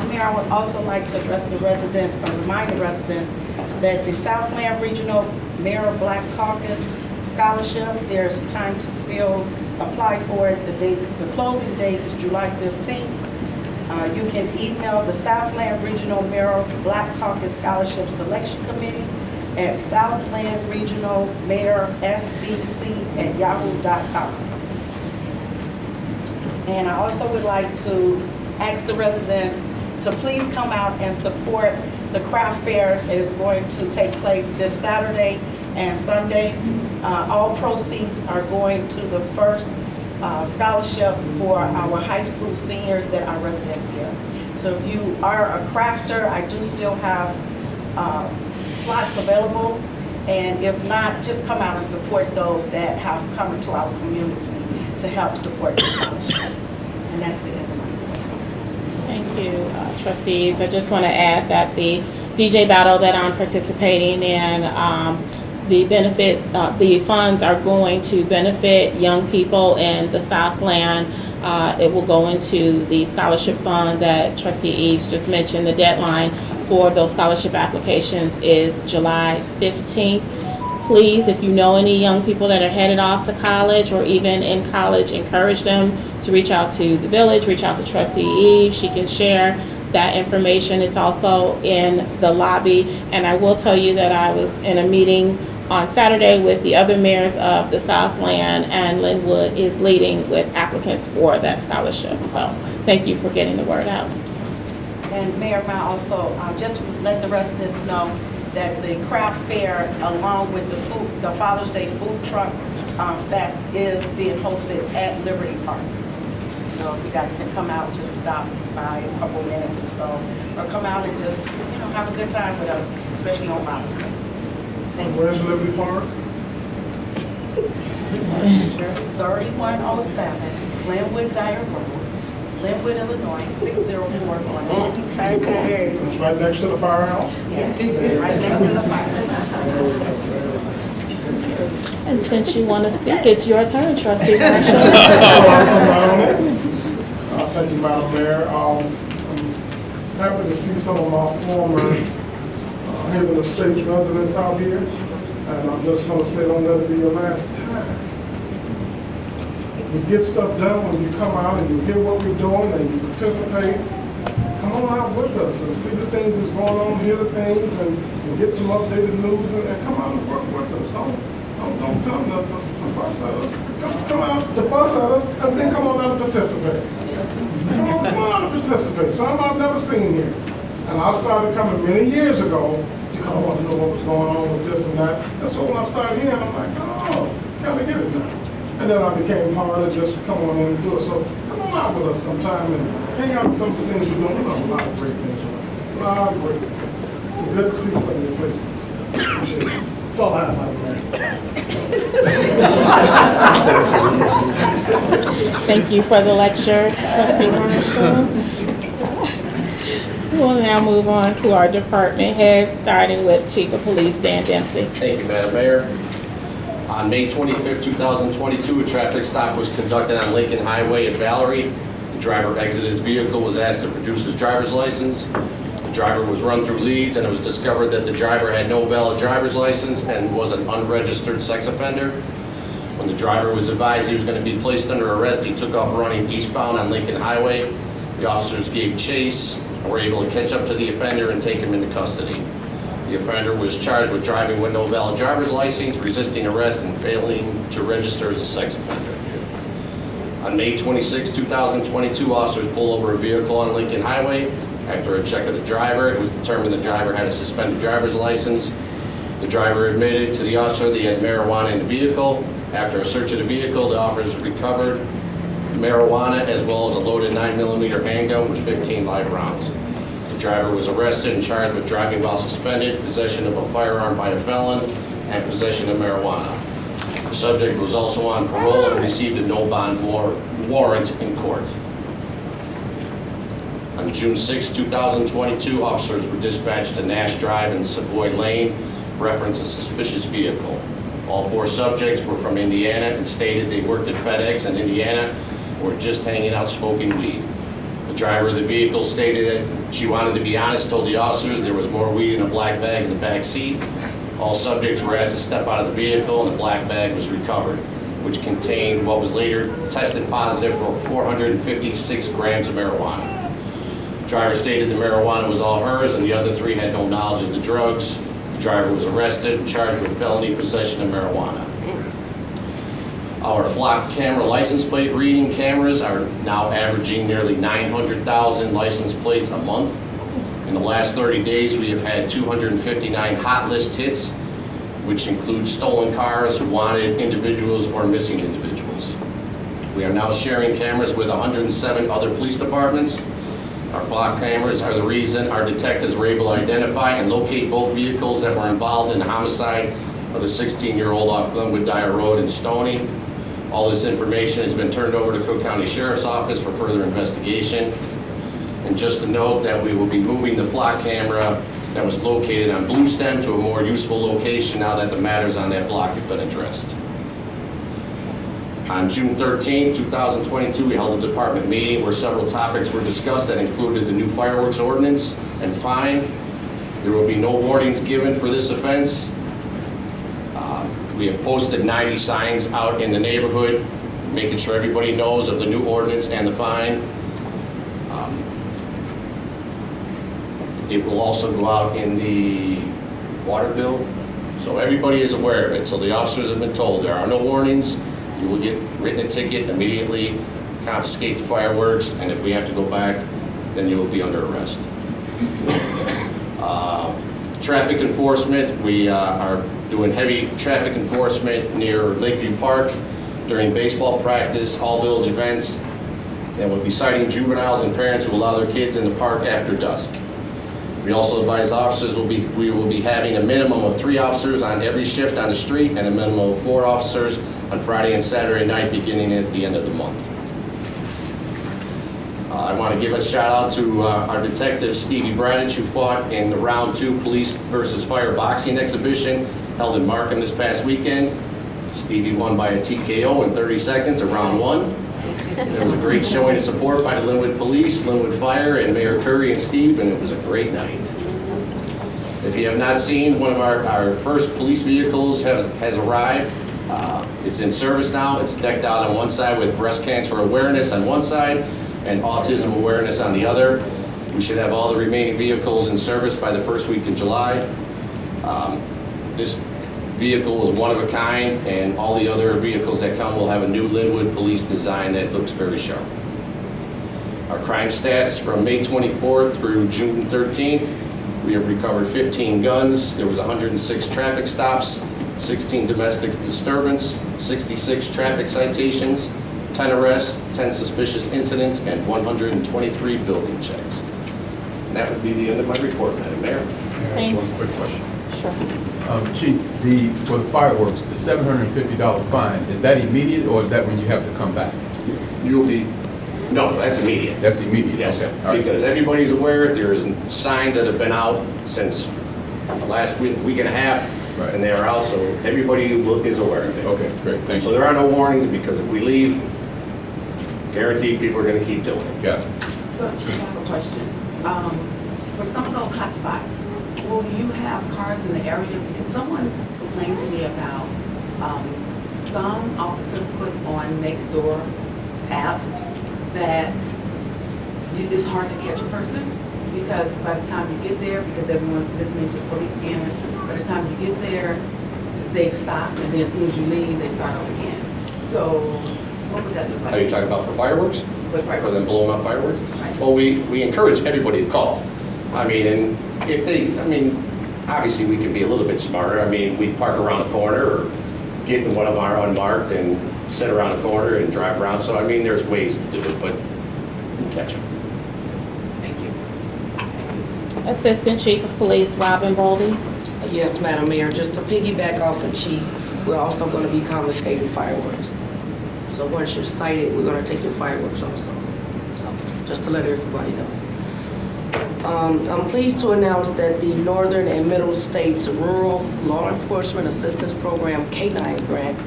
Mayor, I would also like to address the residents, or remind the residents that the Southland Regional Mayor Black Caucus Scholarship, there's time to still apply for it. The closing date is July 15th. You can email the Southland Regional Mayor Black Caucus Scholarship Selection Committee at southlandregionalmairsbc@yahoo.com. And I also would like to ask the residents to please come out and support the craft fair that is going to take place this Saturday and Sunday. All proceeds are going to the first scholarship for our high school seniors that are residents here. So if you are a crafter, I do still have slots available. And if not, just come out and support those that have come into our community to help support the scholarship. And that's the end of my report. Thank you, trustees. I just want to add that the DJ battle that I'm participating in, the funds are going to benefit young people in the Southland. It will go into the scholarship fund that Trustee Eves just mentioned. The deadline for those scholarship applications is July 15th. Please, if you know any young people that are headed off to college or even in college, encourage them to reach out to the village, reach out to Trustee Eve. She can share that information. It's also in the lobby. And I will tell you that I was in a meeting on Saturday with the other mayors of the Southland, and Lynwood is leading with applicants for that scholarship. So thank you for getting the word out. And Mayor, may I also just let the residents know that the craft fair, along with the Father's Day food truck fest, is being hosted at Liberty Park. So if you guys can come out, just stop by a couple minutes or so, or come out and just have a good time with us, especially on Father's Day. Thank you. Where's Liberty Park? 3107 Lynwood Dyer Road, Lynwood, Illinois, 60411. It's right next to the firehouse? Yes, right next to the firehouse. And since you want to speak, it's your turn, Trustee Marshall. Thank you, Madam Mayor. I'm happy to see some of my former Haven Estates residents out here, and I'm just going to say, don't let it be your last time. We get stuff done when you come out and you hear what we're doing and you participate. Come come on out with us and see the things that's going on, hear the things, and get some updated news, and come out and work with us. Don't come to fuss at us. Come out to fuss at us, and then come on out and participate. Come on out and participate. Some I've never seen here. And I started coming many years ago because I wanted to know what was going on with this and that. And so when I started here, I'm like, oh, kind of get it now. And then I became part of just come on in and do it. So come on out with us sometime and hang out with some of the things you're doing. A lot of great things. A lot of great things. It's good to see some of your faces. Appreciate it. That's all I have, man. Thank you for the lecture, Trustee Marshall. We'll now move on to our department heads, starting with Chief of Police Dan Dempsey. Thank you, Madam Mayor. On May 25th, 2022, a traffic stop was conducted on Lincoln Highway at Valerie. The driver exited his vehicle, was asked to produce his driver's license. The driver was run through leads, and it was discovered that the driver had no valid driver's license and was an unregistered sex offender. When the driver was advised he was going to be placed under arrest, he took off running eastbound on Lincoln Highway. The officers gave chase and were able to catch up to the offender and take him into custody. The offender was charged with driving with no valid driver's license, resisting arrest, and failing to register as a sex offender. On May 26, 2022, officers pulled over a vehicle on Lincoln Highway. After a check of the driver, it was determined the driver had a suspended driver's license. The driver admitted to the officer that he had marijuana in the vehicle. After a search of the vehicle, the officers recovered marijuana as well as a loaded 9mm handgun with 15 live rounds. The driver was arrested and charged with driving while suspended, possession of a firearm by a felon, and possession of marijuana. The subject was also on parole and received a no bond warrant in court. On June 6, 2022, officers were dispatched to Nash Drive and Savoy Lane, reference a suspicious vehicle. All 4 subjects were from Indiana and stated they worked at FedEx in Indiana or were just hanging out smoking weed. The driver of the vehicle stated that she wanted to be honest, told the officers there was more weed in a black bag in the back seat. All subjects were asked to step out of the vehicle and the black bag was recovered, which contained what was later tested positive for 456 grams of marijuana. The driver stated the marijuana was all hers and the other 3 had no knowledge of the drugs. The driver was arrested and charged with felony possession of marijuana. Our flock camera license plate reading cameras are now averaging nearly 900,000 license plates a month. In the last 30 days, we have had 259 hot list hits, which include stolen cars, wanted individuals, or missing individuals. We are now sharing cameras with 107 other police departments. Our flock cameras are the reason our detectives were able to identify and locate both vehicles that were involved in the homicide of the 16-year-old off Glenwood Dyer Road in Stony. All this information has been turned over to Cook County Sheriff's Office for further investigation. And just to note that we will be moving the flock camera that was located on Blue Stem to a more useful location now that the matters on that block have been addressed. On June 13, 2022, we held a department meeting where several topics were discussed that included the new fireworks ordinance and fine. There will be no warnings given for this offense. We have posted 90 signs out in the neighborhood, making sure everybody knows of the new ordinance and the fine. It will also go out in the water bill, so everybody is aware of it. So the officers have been told there are no warnings. You will get written a ticket immediately, confiscate the fireworks, and if we have to go back, then you will be under arrest. Traffic enforcement, we are doing heavy traffic enforcement near Lakeview Park during baseball practice, all village events, and we'll be citing juveniles and parents who allow their kids in the park after dusk. We also advise officers we will be having a minimum of 3 officers on every shift on the street and a minimum of 4 officers on Friday and Saturday night beginning at the end of the month. I want to give a shout out to our detective Stevie Bradich, who fought in the round 2 police versus fire boxing exhibition held in Markham this past weekend. Stevie won by a TKO in 30 seconds of round 1. There was a great showing of support by the Lynwood Police, Lynwood Fire, and Mayor Curry and Steve, and it was a great night. If you have not seen, one of our first police vehicles has arrived. It's in service now. It's decked out on one side with breast cancer awareness on one side and autism awareness on the other. We should have all the remaining vehicles in service by the first week in July. This vehicle is one of a kind, and all the other vehicles that come will have a new Lynwood police design that looks very sharp. Our crime stats from May 24th through June 13th, we have recovered 15 guns, there was 106 traffic stops, 16 domestic disturbance, 66 traffic citations, 10 arrests, 10 suspicious incidents, and 123 building checks. And that would be the end of my report, Madam Mayor. Thanks. One quick question. Sure. Chief, for the fireworks, the $750 fine, is that immediate or is that when you have to come back? You'll be, no, that's immediate. That's immediate? Yes, Okay. All right. because everybody's aware, there's signs that have been out since the last week and a half, Right. and they are out, so everybody is aware of it. Okay, great, thank So you. there are no warnings, because if we leave, guaranteed people are gonna keep doing it. Got it. So, Chief, I have a question. For some of those hot spots, will you have cars in the area? Because someone complained to me about some officer put on Nextdoor app that it's hard to catch a person because by the time you get there, because everyone's listening to police scanners, by the time you get there, they've stopped, and then as soon as you leave, they start over again. So what would that look like? Are you talking about for fireworks? For For fireworks? them blowing up fireworks? Right. Well, we encourage everybody to call. I mean, and if they, I mean, obviously we can be a little bit smarter. I mean, we park around a corner or get in one of our unmarked and sit around a corner and drive around. So, I mean, there's ways to do it, but you can catch them. Thank you. Assistant Chief of Police Robin Boldy. Yes, Madam Mayor, just to piggyback off of Chief, we're also going to be confiscating fireworks. So once you're cited, we're going to take your fireworks also. So just to let everybody know. I'm pleased to announce that the Northern and Middle States Rural Law Enforcement Assistance Program K-9 grant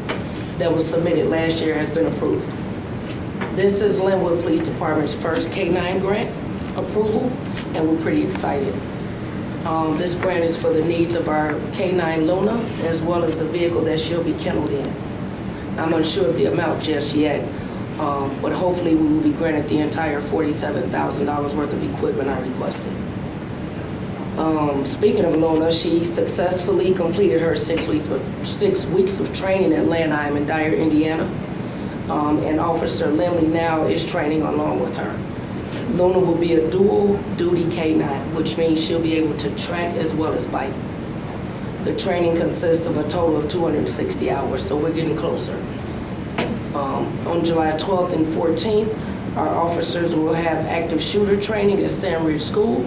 that was submitted last year has been approved. This is Lynwood Police Department's first K-9 grant approval, and we're pretty excited. This grant is for the needs of our K-9 Luna, as well as the vehicle that she'll be kenneled in. I'm unsure of the amount just yet, but hopefully we will be granted the entire $47,000 worth of equipment I requested. Speaking of Luna, she successfully completed her 6 weeks of training at Landheim in Dyer, Indiana. And Officer Lindley now is training along with her. Luna will be a dual duty K-9, which means she'll be able to track as well as bite. The training consists of a total of 260 hours, so we're getting closer. On July 12th and 14th, our officers will have active shooter training at Stanridge School.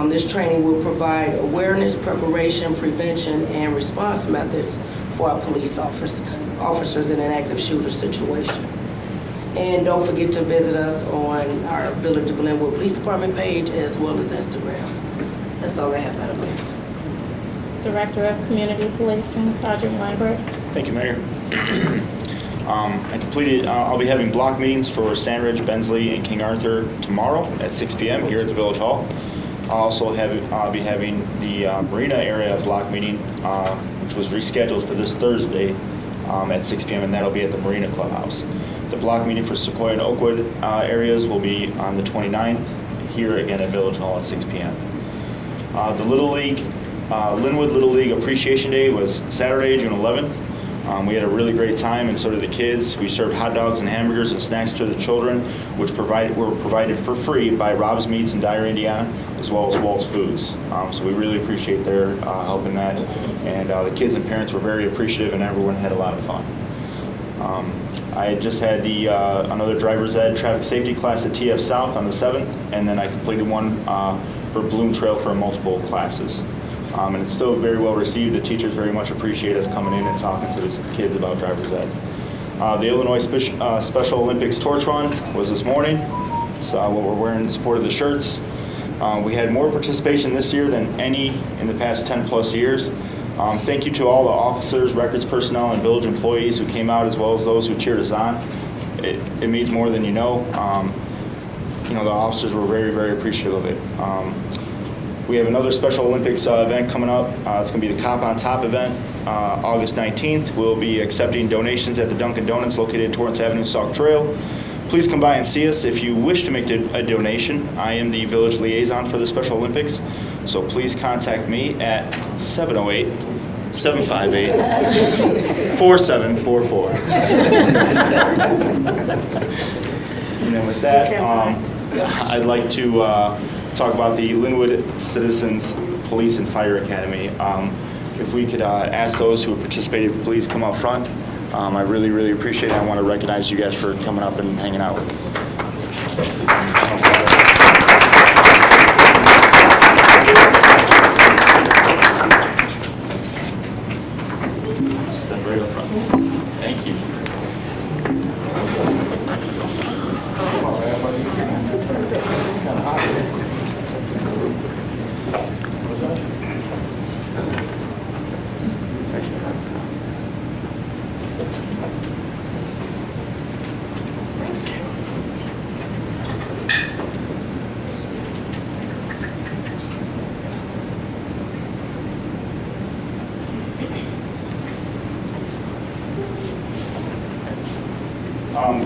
This training will provide awareness, preparation, prevention, and response methods for our police officers in an active shooter situation. And don't forget to visit us on our Village of Lynwood Police Department page as well as Instagram. That's all I have, Madam Mayor. Director of Community Policing, Sergeant Lambert. Thank you, Mayor. I completed, I'll be having block meetings for Sandridge, Bensley, and King Arthur tomorrow at 6 p.m. here at the Village Hall. I'll also be having the Marina area block meeting, which was rescheduled for this Thursday at 6 p.m., and that'll be at the Marina Clubhouse. The block meeting for Sequoia and Oakwood areas will be on the 29th, here again at Village Hall at 6 p.m. The Little League, Lynwood Little League Appreciation Day was Saturday, June 11th. We had a really great time, and so did the kids. We served hot dogs and hamburgers and snacks to the children, which were provided for free by Rob's Meats in Dyer, Indiana, as well as Wolf's Foods. So we really appreciate their help in that. And the kids and parents were very appreciative, and everyone had a lot of fun. I just had the another driver's ed traffic safety class at TF South on the 7th, and then I completed one for Bloom Trail for multiple classes. And it's still very well received. The teachers very much appreciate us coming in and talking to the kids about driver's ed. The Illinois Special Olympics Torch Run was this morning. It's what we're wearing in support of the shirts. We had more participation this year than any in the past 10 plus years. Thank you to all the officers, records personnel, and village employees who came out, as well as those who cheered us on. It means more than you know. The officers were very, very appreciative of it. We have another Special Olympics event coming up. It's going to be the Cop on Top event, August 19th. We'll be accepting donations at the Dunkin' Donuts located at Torrance Avenue Sauk Trail. please come by and see us. If you wish to make a donation, I am the village liaison for the Special Olympics. So please contact me at 708-758-4744. And then with that, I'd like to talk about the Lynwood Citizens Police and Fire Academy. If we could ask those who participated, please come up front. I really, really appreciate it. I want to recognize you guys for coming up and hanging out with us. Step right up front. Thank you.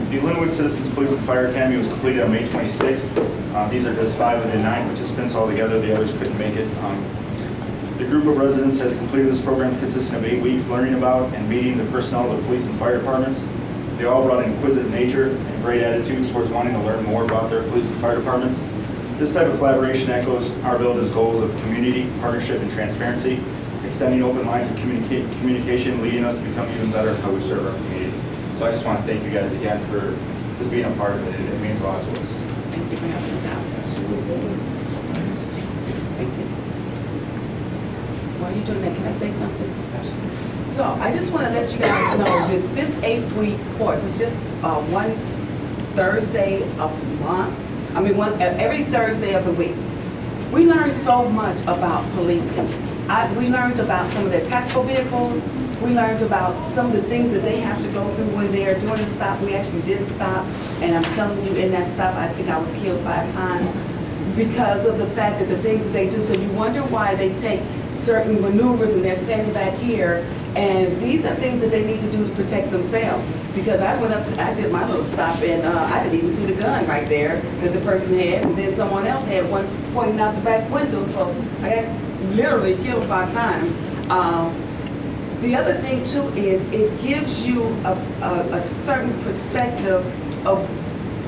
The Lynwood Citizens Police and Fire Academy was completed on May 26th. These are just 5 of the 9 participants altogether. The others couldn't make it. The group of residents has completed this program consisting of 8 weeks learning about and meeting the personnel of the police and fire departments. They all brought an inquisitive nature and great attitudes towards wanting to learn more about their police and fire departments. This type of collaboration echoes our village's goals of community, partnership, and transparency, extending open lines of communication, leading us to become even better at how we serve our community. So I just want to thank you guys again for just being a part of it. It means a lot to us. Thank you for having us out. Thank you. While you're doing that, can I say something? So I just want to let you guys know that this 8-week course is just one Thursday a month. I mean, every Thursday of the week. We learned so much about policing. We learned about some of their tactical vehicles. We learned about some of the things that they have to go through when they are doing a stop. We actually did a stop, and I'm telling you, in that stop, I think I was killed 5 times because of the fact that the things that they do. So you wonder why they take certain maneuvers and they're standing back here, and these are things that they need to do to protect themselves. Because I did my little stop, and I didn't even see the gun right there that the person had, and then someone else had one pointing out the back window. So I got literally killed 5 times. The other thing too is it gives you a certain perspective of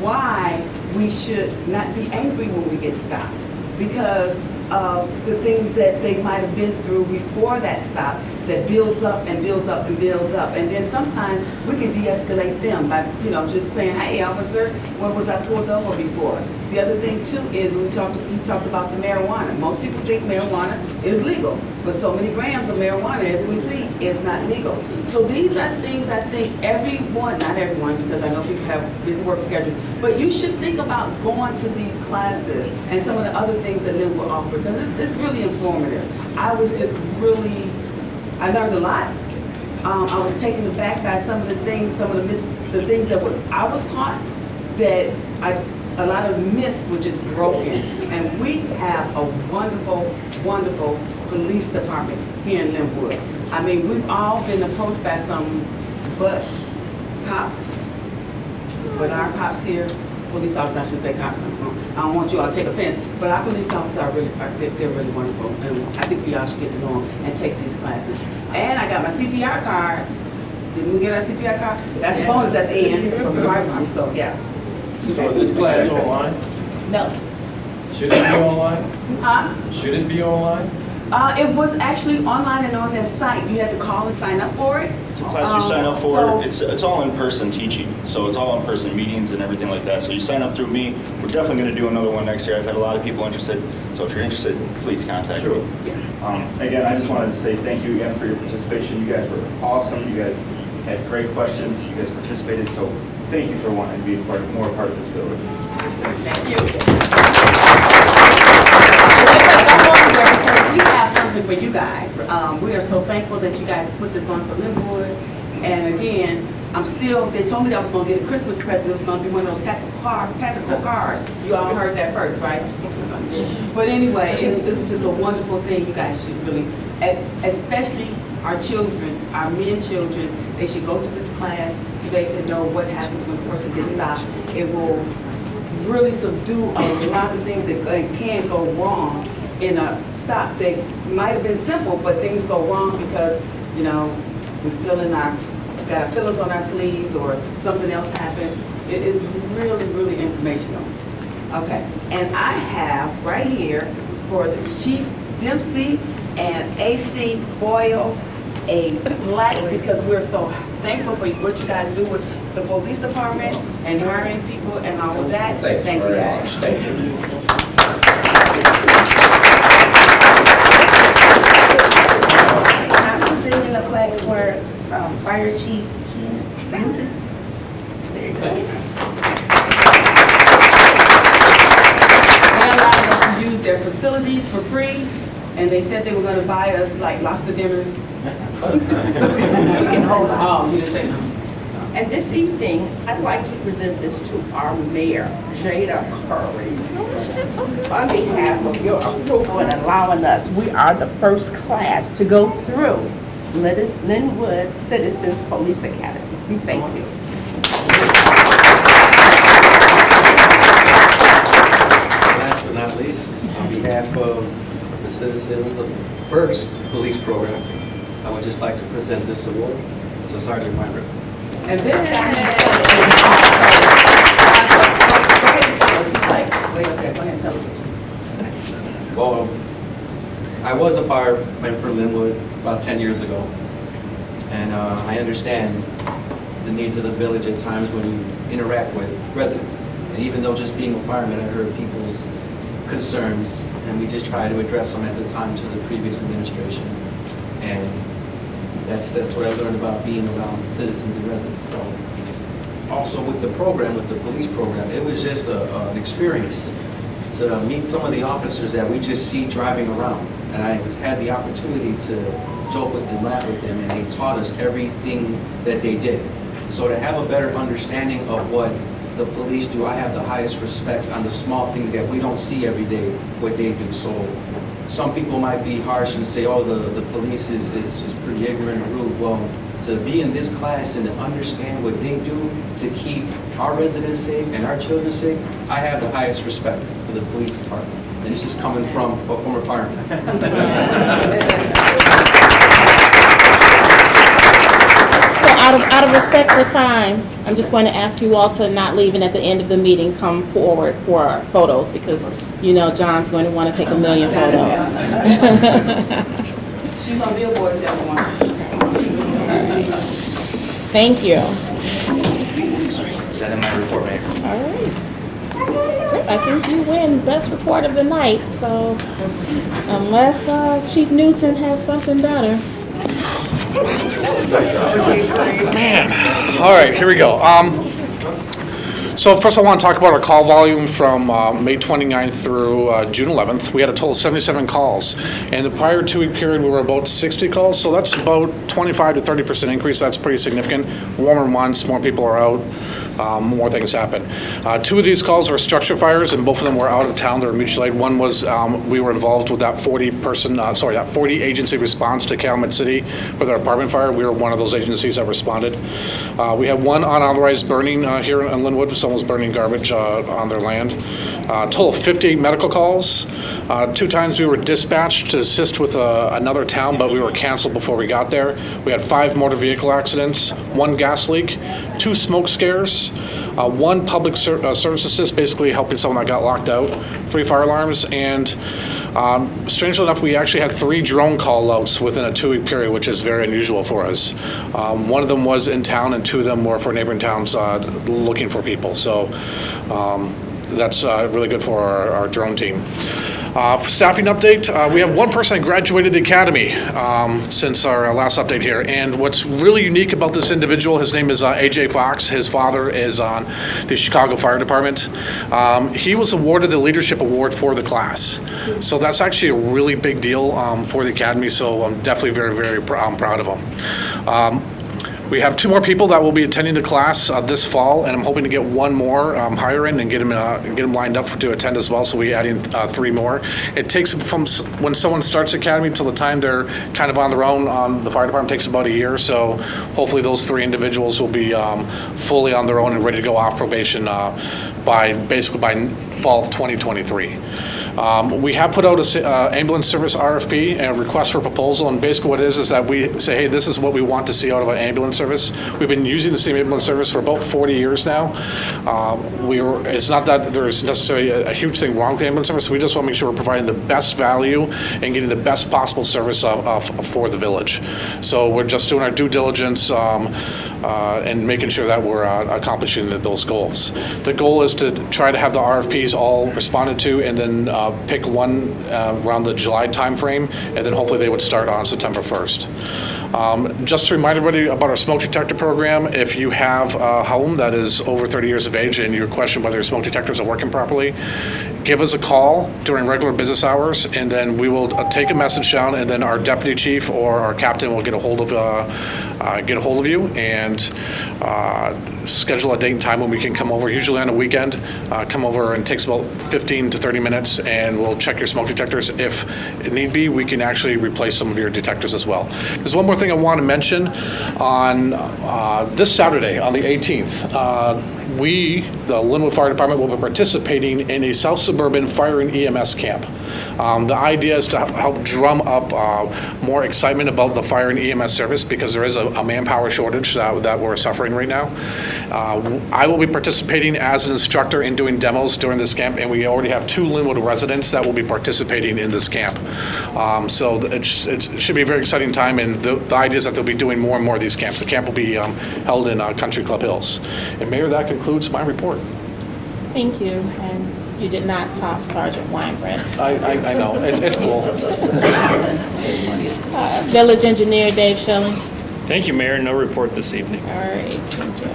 why we should not be angry when we get stopped, because of the things that they might have been through before that stop that builds up and builds up and builds up. And then sometimes we can de-escalate them by, just saying, hey, officer, what was I pulled over before? The other thing too is he talked about the marijuana. Most people think marijuana is legal, but so many grams of marijuana, as we see, is not legal. So these are things I think everyone, not everyone, because I know people have busy work schedule, but you should think about going to these classes and some of the other things that Lynwood offer, because it's really informative. I was just really, I learned a lot. I was taken aback by some of the things, the things that I was taught, that a lot of myths were just broken. And we have a wonderful, wonderful police department here in Lynwood. I mean, we've all been approached by some cops, but our cops here, police officers, I shouldn't say cops, I don't want you all to take offense, but our police officers are really, they're really wonderful. And I think we all should get to know them and take these classes. And I got my CPR card. Didn't we get our CPR card? That's a bonus at the end from the fire department, so yeah. So is this class online? No. Should it be online? Huh? Should it be online? It was actually online and on their site. You had to call and sign up for it. It's a class you sign up for. It's all in-person teaching, so it's all in-person meetings and everything like that. So you sign up through me. We're definitely going to do another one next year. I've had a lot of people interested, so if you're interested, please contact me. Again, I just wanted to say thank you again for your participation. You guys were awesome. You guys had great questions. You guys participated, so thank you for wanting to be more a part of this village. Thank you. We have something for you guys. We are so thankful that you guys put this on for Lynwood. And again, they told me that I was going to get a Christmas present. It was going to be one of those tactical cars. You all heard that first, right? But anyway, it was just a wonderful thing. You guys should really, especially our children, our men children, they should go to this class so they can know what happens when a person gets stopped. It will really subdue a lot of things that can go wrong in a stop. They might have been simple, but things go wrong because, you know, we got our feelings on our sleeves or something else happened. It is really, really informational. Okay, and I have right here for the Chief Dempsey and AC Boyle a plaque because we're so thankful for what you guys do with the police department and hiring people and all of that. Thank you guys. Thank you. I'm presenting a plaque for Fire Chief Newton. There you go. They allowed us to use their facilities for free, and they said they were going to buy us like lobster dinners. You can hold on. Oh, you didn't say no. And this evening, I'd like to present this to our mayor, Jada Curry. On behalf of your approval and allowing us, we are the first class to go through Lynwood Citizens Police Academy. We thank you. Last but not least, on behalf of the citizens of the first police program, I would just like to present this award to Sergeant Myra. And this guy Well, I was a fireman for Lynwood about 10 years ago, and I understand the needs of the village at times when you interact with residents. And even though just being a fireman, I heard people's concerns, and we just try to address them at the time to the previous administration. And that's what I learned about being around citizens and residents. So, also with the program, with the police program, it was just an experience to meet some of the officers that we just see driving around. And I had the opportunity to joke with them, laugh with them, and they taught us everything that they did. So to have a better understanding of what the police do, I have the highest respects on the small things that we don't see every day, what they do. So some people might be harsh and say, oh, the police is pretty ignorant or rude. Well, to be in this class and to understand what they do to keep our residents safe and our children safe, I have the highest respect for the police department. And this is coming from a former fireman. So out of respect for time, I'm just going to ask you all to not leave and at the end of the meeting come forward for our photos because you know John's going to want to take a million photos. She's on billboards, everyone. Thank you. Is that in my report, Mayor? All right. I think you win best report of the night. So unless Chief Newton has something better. Man. All right, here we go. So first I want to talk about our call volume from May 29th through June 11th. We had a total of 77 calls. In the prior 2-week period, we were about 60 calls, so that's about 25 to 30% increase. That's pretty significant. Warmer months, more people are out, more things happen. 2 of these calls were structure fires, and both of them were out of town. They were mutual aid. One was we were involved with that 40 agency response to Calumet City for their apartment fire. We were one of those agencies that responded. We had one unauthorized burning here in Lynwood. Someone was burning garbage on their land. Total of 58 medical calls. 2 times we were dispatched to assist with another town, but we were canceled before we got there. We had 5 motor vehicle accidents, 1 gas leak, 2 smoke scares, 1 public service assist, basically helping someone that got locked out, 3 fire alarms, and strangely enough, we actually had 3 drone call-outs within a 2-week period, which is very unusual for us. One of them was in town, and 2 of them were for neighboring towns looking for people. So that's really good for our drone team. Staffing update, we have 1 person that graduated the academy since our last update here. And what's really unique about this individual, his name is AJ Fox. His father is on the Chicago Fire Department. He was awarded the Leadership Award for the class. So that's actually a really big deal for the academy. So I'm definitely very, very proud of him. We have 2 more people that will be attending the class this fall, and I'm hoping to get 1 more hire in and get them lined up to attend as well, so we adding 3 more. It takes from when someone starts academy till the time they're kind of on their own on the fire department takes about a year, so hopefully those 3 individuals will be fully on their own and ready to go off probation by fall of 2023. We have put out a ambulance service RFP and a request for proposal, and basically what it is that we say, hey, this is what we want to see out of an ambulance service. We've been using the same ambulance service for about 40 years now. It's not that there's necessarily a huge thing wrong with the ambulance service. We just want to make sure we're providing the best value and getting the best possible service for the village. So we're just doing our due diligence and making sure that we're accomplishing those goals. The goal is to try to have the RFPs all responded to, and then pick one around the July timeframe, and then hopefully they would start on September 1st. Just to remind everybody about our smoke detector program, if you have a home that is over 30 years of age and you question whether your smoke detectors are working properly, give us a call during regular business hours, and then we will take a message down, and then our deputy chief or our captain will get a hold of you and schedule a date and time when we can come over, usually on a weekend. Come over, and it takes about 15 to 30 minutes, and we'll check your smoke detectors. If it need be, we can actually replace some of your detectors as well. There's one more thing I want to mention. On this Saturday, on the 18th, we, the Lynwood Fire Department, will be participating in a South Suburban Fire and EMS camp. The idea is to help drum up more excitement about the fire and EMS service, because there is a manpower shortage that we're suffering right now. I will be participating as an instructor in doing demos during this camp, and we already have 2 Lynwood residents that will be participating in this camp. So it should be a very exciting time, and the idea is that they'll be doing more and more of these camps. The camp will be held in Country Club Hills. And Mayor, that concludes my report. Thank you. And you did not top Sergeant Weinbrand's. I know, it's cool. Village Engineer Dave Shelley. Thank you, Mayor. No report this evening. All right, thank you.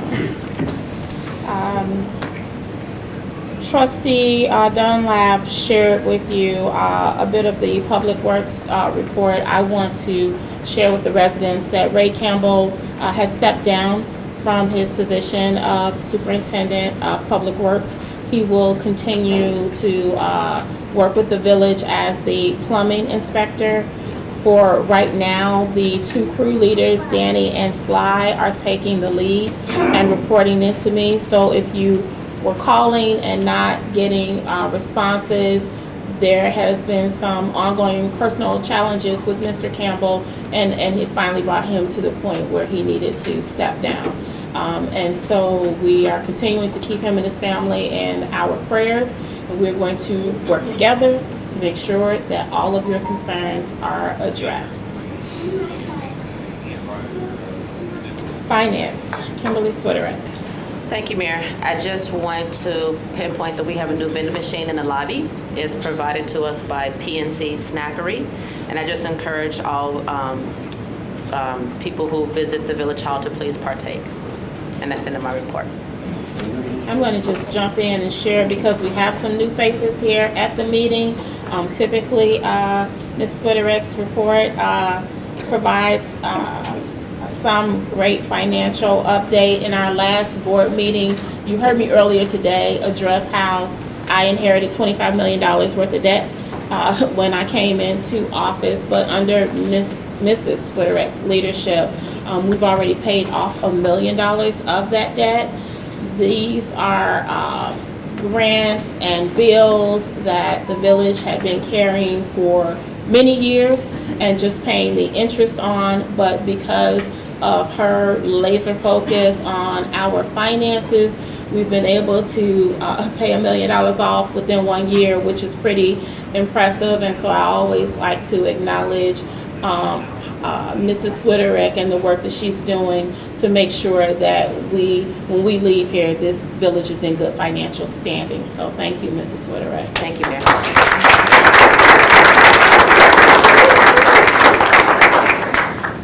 Trustee Dunlap shared with you a bit of the Public Works report. I want to share with the residents that Ray Campbell has stepped down from his position of Superintendent of Public Works. He will continue to work with the village as the plumbing inspector. For right now, the 2 crew leaders, Danny and Sly, are taking the lead and reporting into me. So if you were calling and not getting responses, there has been some ongoing personal challenges with Mr. Campbell, and it finally brought him to the point where he needed to step down. And so we are continuing to keep him and his family in our prayers, and we're going to work together to make sure that all of your concerns are addressed. Finance, Kimberly Switterick. Thank you, Mayor. I just want to pinpoint that we have a new vending machine in the lobby. It's provided to us by PNC Snackery, and I just encourage all people who visit the Village Hall to please partake. And that's the end of my report. I'm going to just jump in and share, because we have some new faces here at the meeting. Typically, Ms. Switterick's report provides some great financial update. In our last board meeting, you heard me earlier today address how I inherited $25 million worth of debt when I came into office, but under Mrs. Switterick's leadership, we've already paid off $1 million of that debt. These are grants and bills that the village had been carrying for many years and just paying the interest on, but because of her laser focus on our finances, we've been able to pay $1 million off within 1 year, which is pretty impressive. And so I always like to acknowledge Mrs. Switterick and the work that she's doing to make sure that when we leave here, this village is in good financial standing. So thank you, Mrs. Switterick. Thank you, Mayor.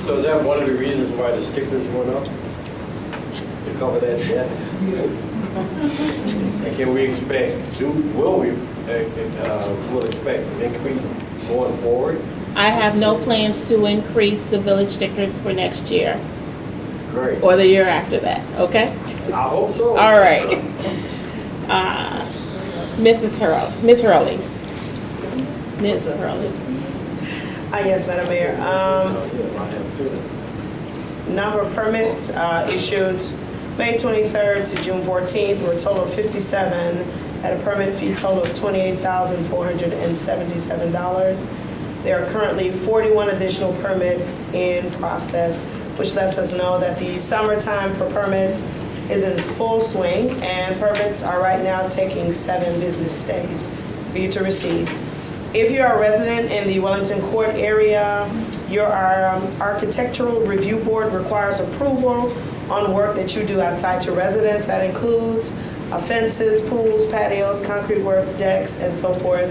So is that one of the reasons why the stickers went up? To cover that debt? And can we expect, will expect an increase going forward? I have no plans to increase the village stickers for next year. Great. or the year after that, okay? I hope so. All right. Ms. Hurley. Ms. Hurley. Yes, Madam Mayor. Number of permits issued May 23rd to June 14th were a total of 57 at a permit fee total of $28,477. There are currently 41 additional permits in process, which lets us know that the summertime for permits is in full swing, and permits are right now taking 7 business days for you to receive. If you are a resident in the Wellington Court area, your Architectural Review Board requires approval on work that you do outside your residence. That includes fences, pools, patios, concrete work, decks, and so forth.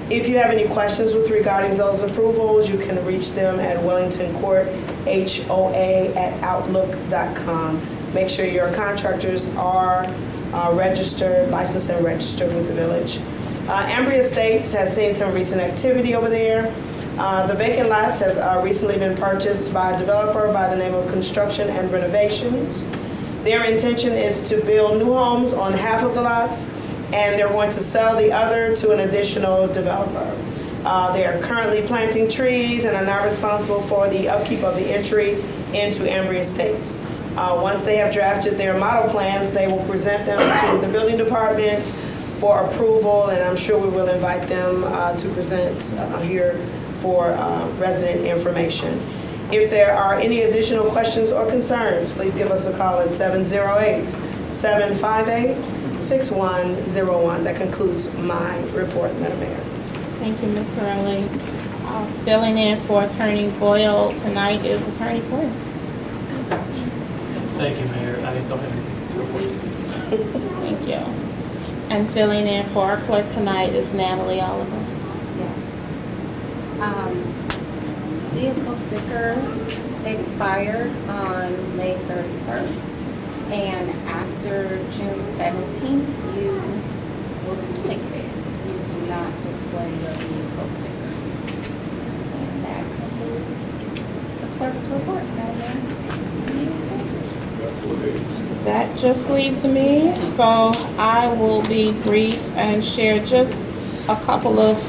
If you have any questions with regarding those approvals, you can reach them at wellingtoncourthoa@outlook.com. Make sure your contractors are registered, licensed and registered with the village. Ambry Estates has seen some recent activity over there. The vacant lots have recently been purchased by a developer by the name of Construction and Renovations. Their intention is to build new homes on half of the lots, and they're going to sell the other to an additional developer. They are currently planting trees and are now responsible for the upkeep of the entry into Ambry Estates. Once they have drafted their model plans, they will present them to the building department for approval, and I'm sure we will invite them to present here for resident information. If there are any additional questions or concerns, please give us a call at 708-758-6101. That concludes my report, Madam Mayor. Thank you, Ms. Corelli. Filling in for Attorney Boyle tonight is Attorney Quinn. Thank you, Mayor. I don't have anything to report this evening. Thank you. And filling in for our clerk tonight is Natalie Oliver. Yes. Vehicle stickers expired on May 31st, and after June 17th, you will be ticketed. You do not display your vehicle sticker. And that concludes the clerk's report. That just leaves me, so I will be brief and share just a couple of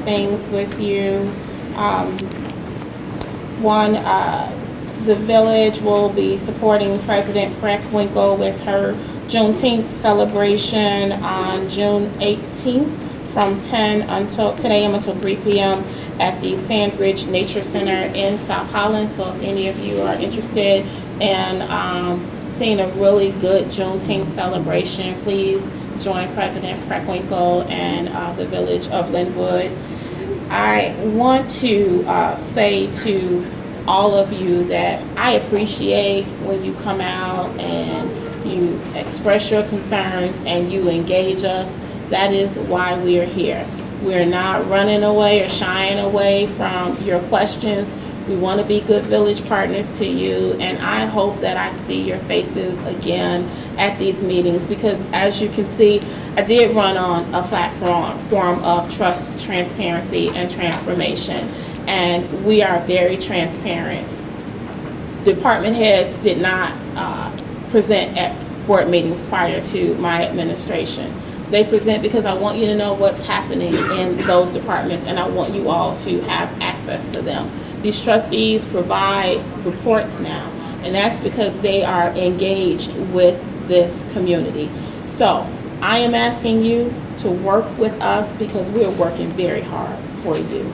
things with you. One, the village will be supporting President Preckwinkle with her Juneteenth celebration on June 18th from 10 a.m. until 3 p.m. at the Sandridge Nature Center in South Holland. So if any of you are interested in seeing a really good Juneteenth celebration, please join President Preckwinkle and the village of Lynwood. I want to say to all of you that I appreciate when you come out and you express your concerns and you engage us. That is why we are here. We're not running away or shying away from your questions. We want to be good village partners to you, and I hope that I see your faces again at these meetings, because as you can see, I did run on a platform of trust, transparency, and transformation, and we are very transparent. Department heads did not present at board meetings prior to my administration. They present because I want you to know what's happening in those departments, and I want you all to have access to them. These trustees provide reports now, and that's because they are engaged with this community. So I am asking you to work with us because we're working very hard for you.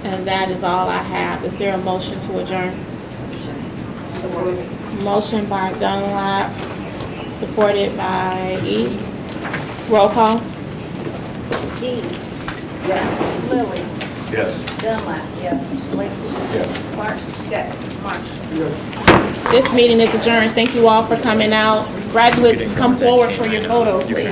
And that is all I have. Is there a motion to adjourn? Motion by Dunlap, supported by Eves. Roll call. Eves. Yes. Lilly. Yes. Dunlap. Yes. Blakely. Yes. Clark. Yes. Marshall. Yes. This meeting is adjourned. Thank you all for coming out. Graduates, come forward for your photo, please.